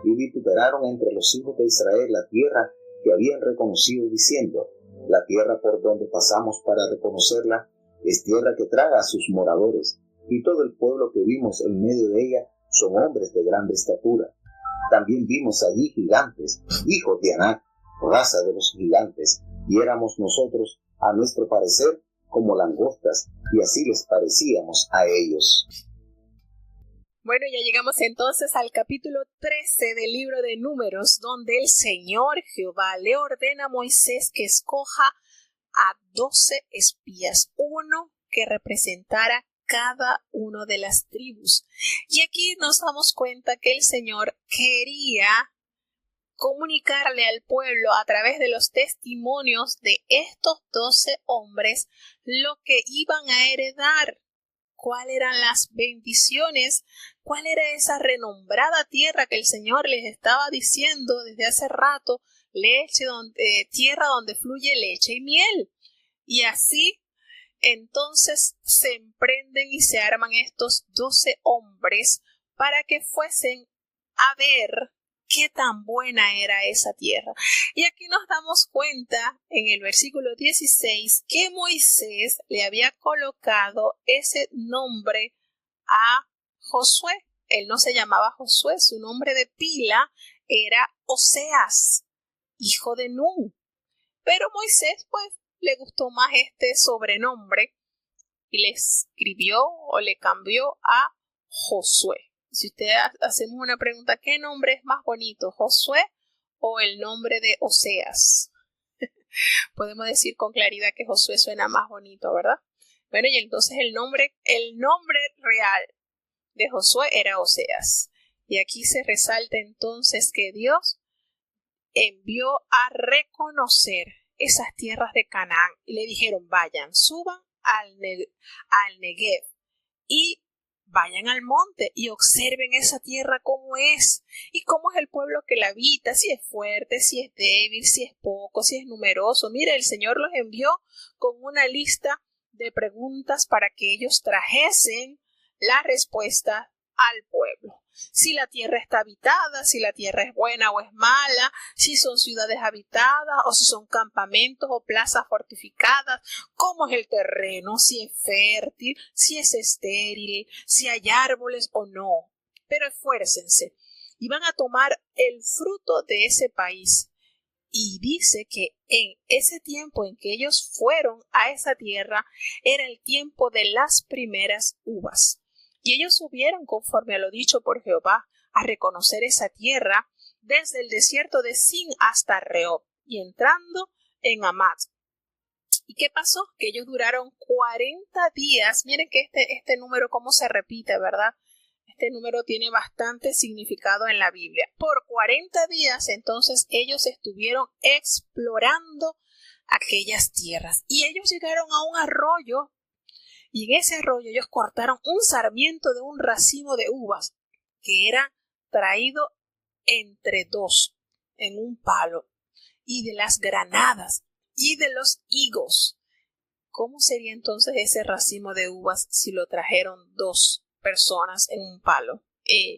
Y vituperaron entre los hijos de Israel la tierra que habían reconocido, diciendo: la tierra por donde pasamos para reconocerla es tierra que traga a sus moradores, y todo el pueblo que vimos en medio de ella son hombres de grande estatura. También vimos allí gigantes, hijos de Anac, raza de los gigantes, y éramos nosotros, a nuestro parecer, como langostas, y así les parecíamos a ellos. Bueno, ya llegamos entonces al capítulo 13 del libro de Números, donde el Señor Jehová le ordena a Moisés que escoja a 12 espías, uno que representara cada una de las tribus. Y aquí nos damos cuenta que el Señor quería comunicarle al pueblo a través de los testimonios de estos 12 hombres lo que iban a heredar, cuáles eran las bendiciones, cuál era esa renombrada tierra que el Señor les estaba diciendo desde hace rato, tierra donde fluye leche y miel. Y así entonces se emprenden y se arman estos 12 hombres para que fuesen a ver qué tan buena era esa tierra. Y aquí nos damos cuenta en el versículo 16 que Moisés le había colocado ese nombre a Josué. Él no se llamaba Josué, su nombre de pila era Oseas, hijo de Nun. Pero Moisés pues le gustó más este sobrenombre y le escribió o le cambió a Josué. Si usted hacemos una pregunta, ¿qué nombre es más bonito, Josué o el nombre de Oseas? podemos decir con claridad que Josué suena más bonito, ¿verdad? Bueno, y entonces el nombre real de Josué era Oseas. Y aquí se resalta entonces que Dios envió a reconocer esas tierras de Canaán y le dijeron, vayan, suban al Negev y vayan al monte y observen esa tierra cómo es y cómo es el pueblo que la habita, si es fuerte, si es débil, si es poco, si es numeroso. Mire, el Señor los envió con una lista de preguntas para que ellos trajesen la respuesta al pueblo. Si la tierra está habitada, si la tierra es buena o es mala, si son ciudades habitadas o si son campamentos o plazas fortificadas, cómo es el terreno, si es fértil, si es estéril, si hay árboles o no. Pero esfuércense y van a tomar el fruto de ese país. Y dice que en ese tiempo en que ellos fueron a esa tierra era el tiempo de las primeras uvas. Y ellos subieron conforme a lo dicho por Jehová a reconocer esa tierra desde el desierto de Sin hasta Rehob y entrando en Amat. ¿Y qué pasó? Que ellos duraron 40 días. Miren que este número cómo se repite, ¿verdad? Este número tiene bastante significado en la Biblia. Por 40 días entonces ellos estuvieron explorando aquellas tierras y ellos llegaron a un arroyo. Y en ese arroyo ellos cortaron un sarmiento de un racimo de uvas que era traído entre dos en un palo, y de las granadas y de los higos. ¿Cómo sería entonces ese racimo de uvas si lo trajeron dos personas en un palo?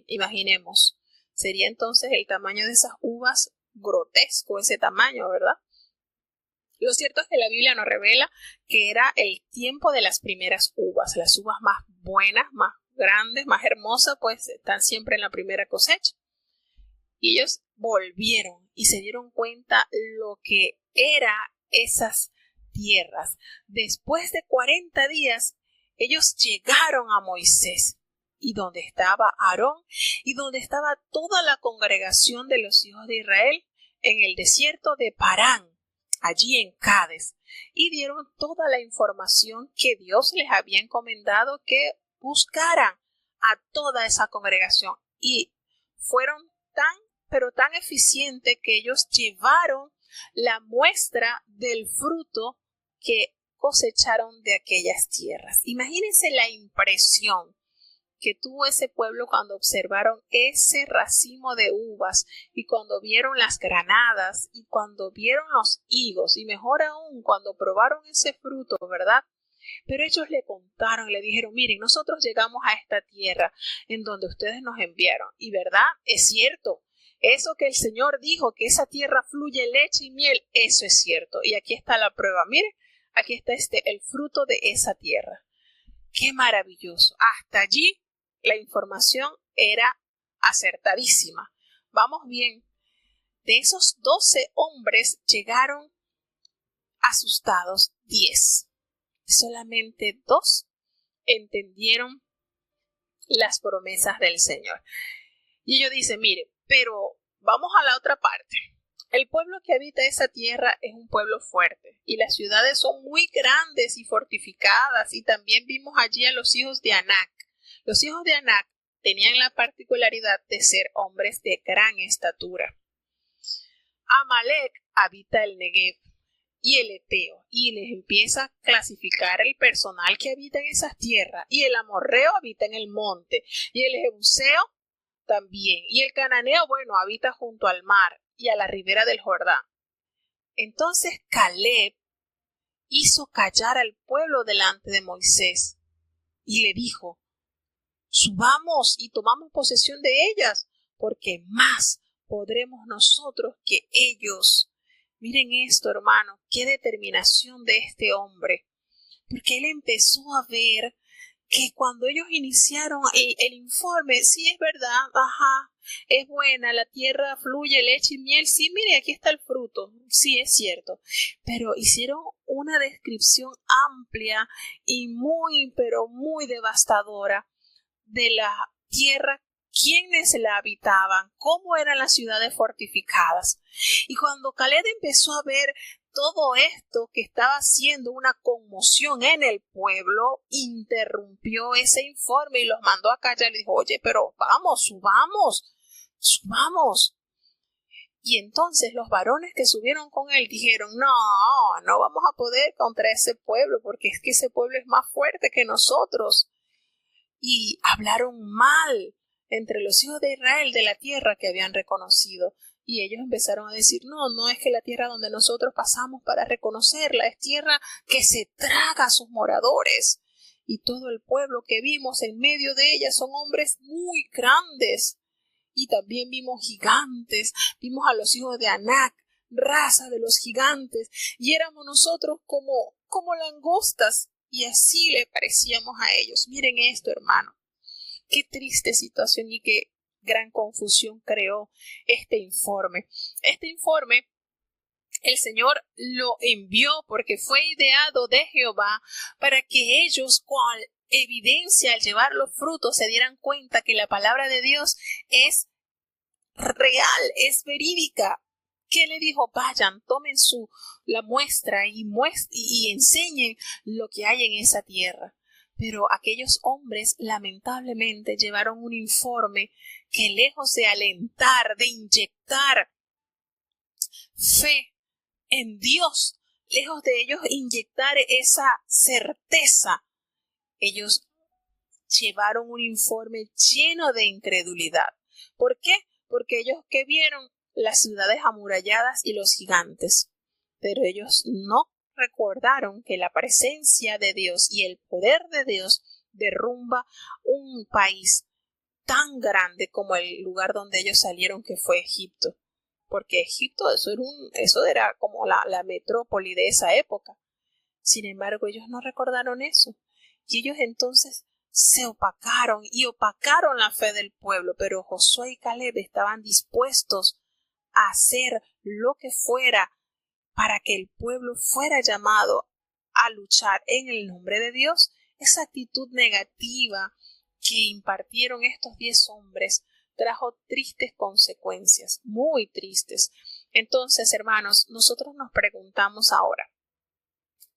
Imaginemos, sería entonces el tamaño de esas uvas grotesco, ese tamaño, ¿verdad? Lo cierto es que la Biblia nos revela que era el tiempo de las primeras uvas. Las uvas más buenas, más grandes, más hermosas, pues están siempre en la primera cosecha. Y ellos volvieron y se dieron cuenta lo que eran esas tierras. Después de 40 días, ellos llegaron a Moisés, y donde estaba Aarón y donde estaba toda la congregación de los hijos de Israel en el desierto de Parán, allí en Cades, y dieron toda la información que Dios les había encomendado que buscaran a toda esa congregación. Y fueron tan eficientes que ellos llevaron la muestra del fruto que cosecharon de aquellas tierras. Imagínense la impresión que tuvo ese pueblo cuando observaron ese racimo de uvas y cuando vieron las granadas y cuando vieron los higos y mejor aún cuando probaron ese fruto, ¿verdad? Pero ellos le contaron y le dijeron, miren, nosotros llegamos a esta tierra en donde ustedes nos enviaron y verdad, es cierto, eso que el Señor dijo, que esa tierra fluye leche y miel, eso es cierto. Y aquí está la prueba, miren, aquí está el fruto de esa tierra. ¡Qué maravilloso! Hasta allí la información era acertadísima. Vamos bien. De esos 12 hombres llegaron asustados 10. Solamente 2 entendieron las promesas del Señor. Y ellos dicen, mire, pero vamos a la otra parte. El pueblo que habita esa tierra es un pueblo fuerte y las ciudades son muy grandes y fortificadas, y también vimos allí a los hijos de Anac. Los hijos de Anac tenían la particularidad de ser hombres de gran estatura. Amalek habita el Negev y el Eteo, y les empieza a clasificar el personal que habita en esas tierras, y el amorreo habita en el monte, y el jebuseo también, y el cananeo, bueno, habita junto al mar y a la ribera del Jordán. Entonces Caleb hizo callar al pueblo delante de Moisés y le dijo, subamos y tomamos posesión de ellas, porque más podremos nosotros que ellos. Miren esto, hermano, qué determinación de este hombre, porque él empezó a ver que cuando ellos iniciaron el informe, sí es verdad, es buena, la tierra fluye leche y miel, sí, mire, aquí está el fruto, sí es cierto, pero hicieron una descripción amplia y pero muy devastadora de la tierra, quiénes la habitaban, cómo eran las ciudades fortificadas. Y cuando Caleb empezó a ver todo esto que estaba haciendo una conmoción en el pueblo interrumpió ese informe y los mandó a callar y dijo, oye, pero vamos, subamos. Y entonces los varones que subieron con él dijeron, no vamos a poder contra ese pueblo, porque es que ese pueblo es más fuerte que nosotros. Y hablaron mal entre los hijos de Israel de la tierra que habían reconocido. Y ellos empezaron a decir, no es que la tierra donde nosotros pasamos para reconocerla es tierra que se traga a sus moradores. Y todo el pueblo que vimos en medio de ella son hombres muy grandes. Y también vimos gigantes, vimos a los hijos de Anac, raza de los gigantes, y éramos nosotros como langostas, y así le parecíamos a ellos. Miren esto, hermano, qué triste situación y qué gran confusión creó este informe. Este informe el Señor lo envió porque fue ideado de Jehová para que ellos, cual evidencia al llevar los frutos, se dieran cuenta que la palabra de Dios es real, es verídica. ¿Qué le dijo? Vayan, tomen la muestra y enseñen lo que hay en esa tierra. Pero aquellos hombres lamentablemente llevaron un informe que, lejos de alentar, de inyectar fe en Dios, lejos de ellos inyectar esa certeza, ellos llevaron un informe lleno de incredulidad. ¿Por qué? Porque ellos que vieron las ciudades amuralladas y los gigantes, pero ellos no recordaron que la presencia de Dios y el poder de Dios derrumba un país tan grande como el lugar donde ellos salieron, que fue Egipto. Porque Egipto, eso era como la metrópoli de esa época. Sin embargo, ellos no recordaron eso. Y ellos entonces se opacaron la fe del pueblo. Pero Josué y Caleb estaban dispuestos a hacer lo que fuera para que el pueblo fuera llamado a luchar en el nombre de Dios. Esa actitud negativa que impartieron estos 10 hombres trajo tristes consecuencias, muy tristes. Entonces, hermanos, nosotros nos preguntamos ahora,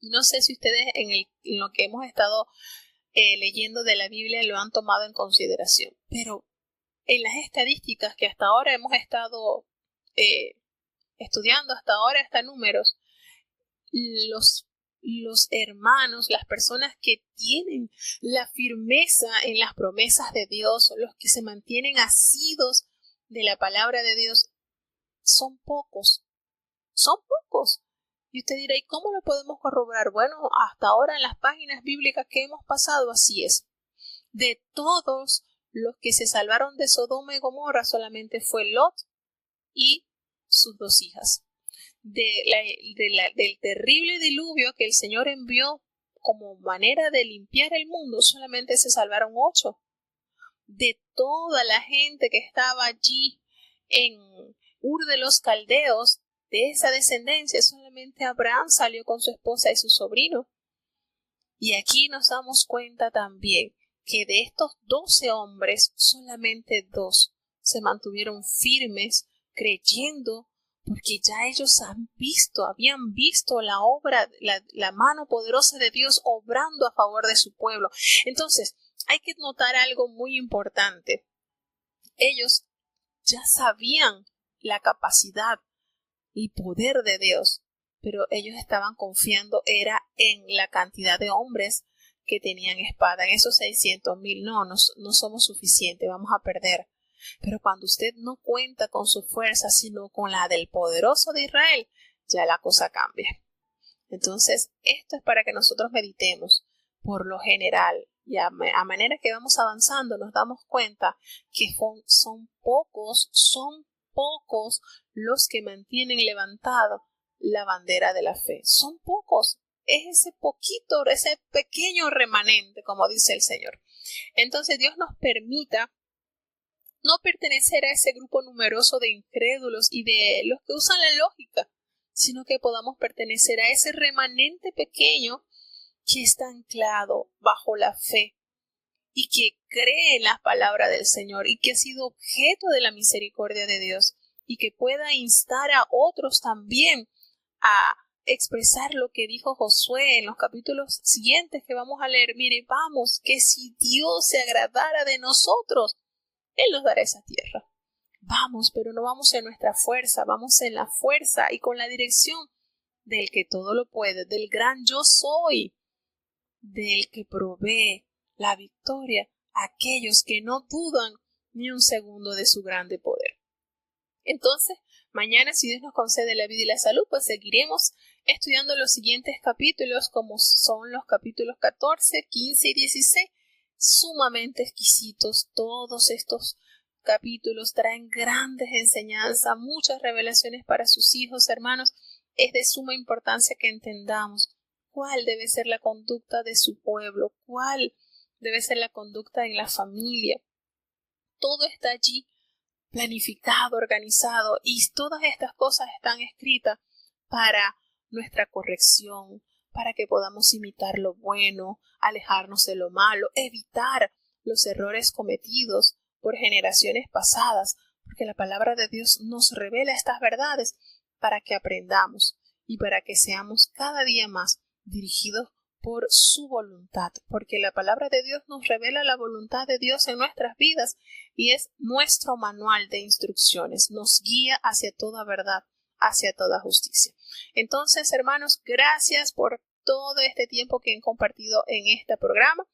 y no sé si ustedes en lo que hemos estado leyendo de la Biblia lo han tomado en consideración, pero en las estadísticas que hasta ahora hemos estado estudiando, hasta números, los hermanos, las personas que tienen la firmeza en las promesas de Dios, los que se mantienen asidos de la palabra de Dios, son pocos. Y usted dirá, ¿y cómo lo podemos corroborar? Bueno, hasta ahora en las páginas bíblicas que hemos pasado, así es. De todos los que se salvaron de Sodoma y Gomorra, solamente fue Lot y sus 2 hijas. Del terrible diluvio que el Señor envió como manera de limpiar el mundo, solamente se salvaron 8. De toda la gente que estaba allí en Ur de los Caldeos, de esa descendencia, solamente Abraham salió con su esposa y su sobrino. Y aquí nos damos cuenta también que de estos 12 hombres, solamente 2 se mantuvieron firmes, creyendo, porque ya ellos habían visto la obra, la mano poderosa de Dios obrando a favor de su pueblo. Entonces, hay que notar algo muy importante. Ellos ya sabían la capacidad y poder de Dios, pero ellos estaban confiando era en la cantidad de hombres que tenían espada. En esos 600,000, no somos suficientes, vamos a perder. Pero cuando usted no cuenta con su fuerza, sino con la del poderoso de Israel, ya la cosa cambia. Entonces, esto es para que nosotros meditemos. Por lo general, y a manera que vamos avanzando, nos damos cuenta que son pocos los que mantienen levantado la bandera de la fe. Son pocos. Es ese poquito, ese pequeño remanente, como dice el Señor. Entonces, Dios nos permita no pertenecer a ese grupo numeroso de incrédulos y de los que usan la lógica, sino que podamos pertenecer a ese remanente pequeño que está anclado bajo la fe y que cree en la palabra del Señor y que ha sido objeto de la misericordia de Dios y que pueda instar a otros también a expresar lo que dijo Josué en los capítulos siguientes que vamos a leer. Mire, vamos, que si Dios se agradara de nosotros, Él nos dará esa tierra. Vamos, pero no vamos en nuestra fuerza, vamos en la fuerza y con la dirección del que todo lo puede, del gran yo soy, del que provee la victoria a aquellos que no dudan ni un segundo de su grande poder. Entonces, mañana, si Dios nos concede la vida y la salud, pues seguiremos estudiando los siguientes capítulos, como son los capítulos 14, 15 y 16, sumamente exquisitos. Todos estos capítulos traen grandes enseñanzas, muchas revelaciones para sus hijos, hermanos. Es de suma importancia que entendamos cuál debe ser la conducta de su pueblo, cuál debe ser la conducta en la familia. Todo está allí planificado, organizado, y todas estas cosas están escritas para nuestra corrección, para que podamos imitar lo bueno, alejarnos de lo malo, evitar los errores cometidos por generaciones pasadas, porque la palabra de Dios nos revela estas verdades para que aprendamos y para que seamos cada día más dirigidos por su voluntad, porque la palabra de Dios nos revela la voluntad de Dios en nuestras vidas y es nuestro manual de instrucciones, nos guía hacia toda verdad, hacia toda justicia. Entonces, hermanos, gracias por todo este tiempo que han compartido en este programa.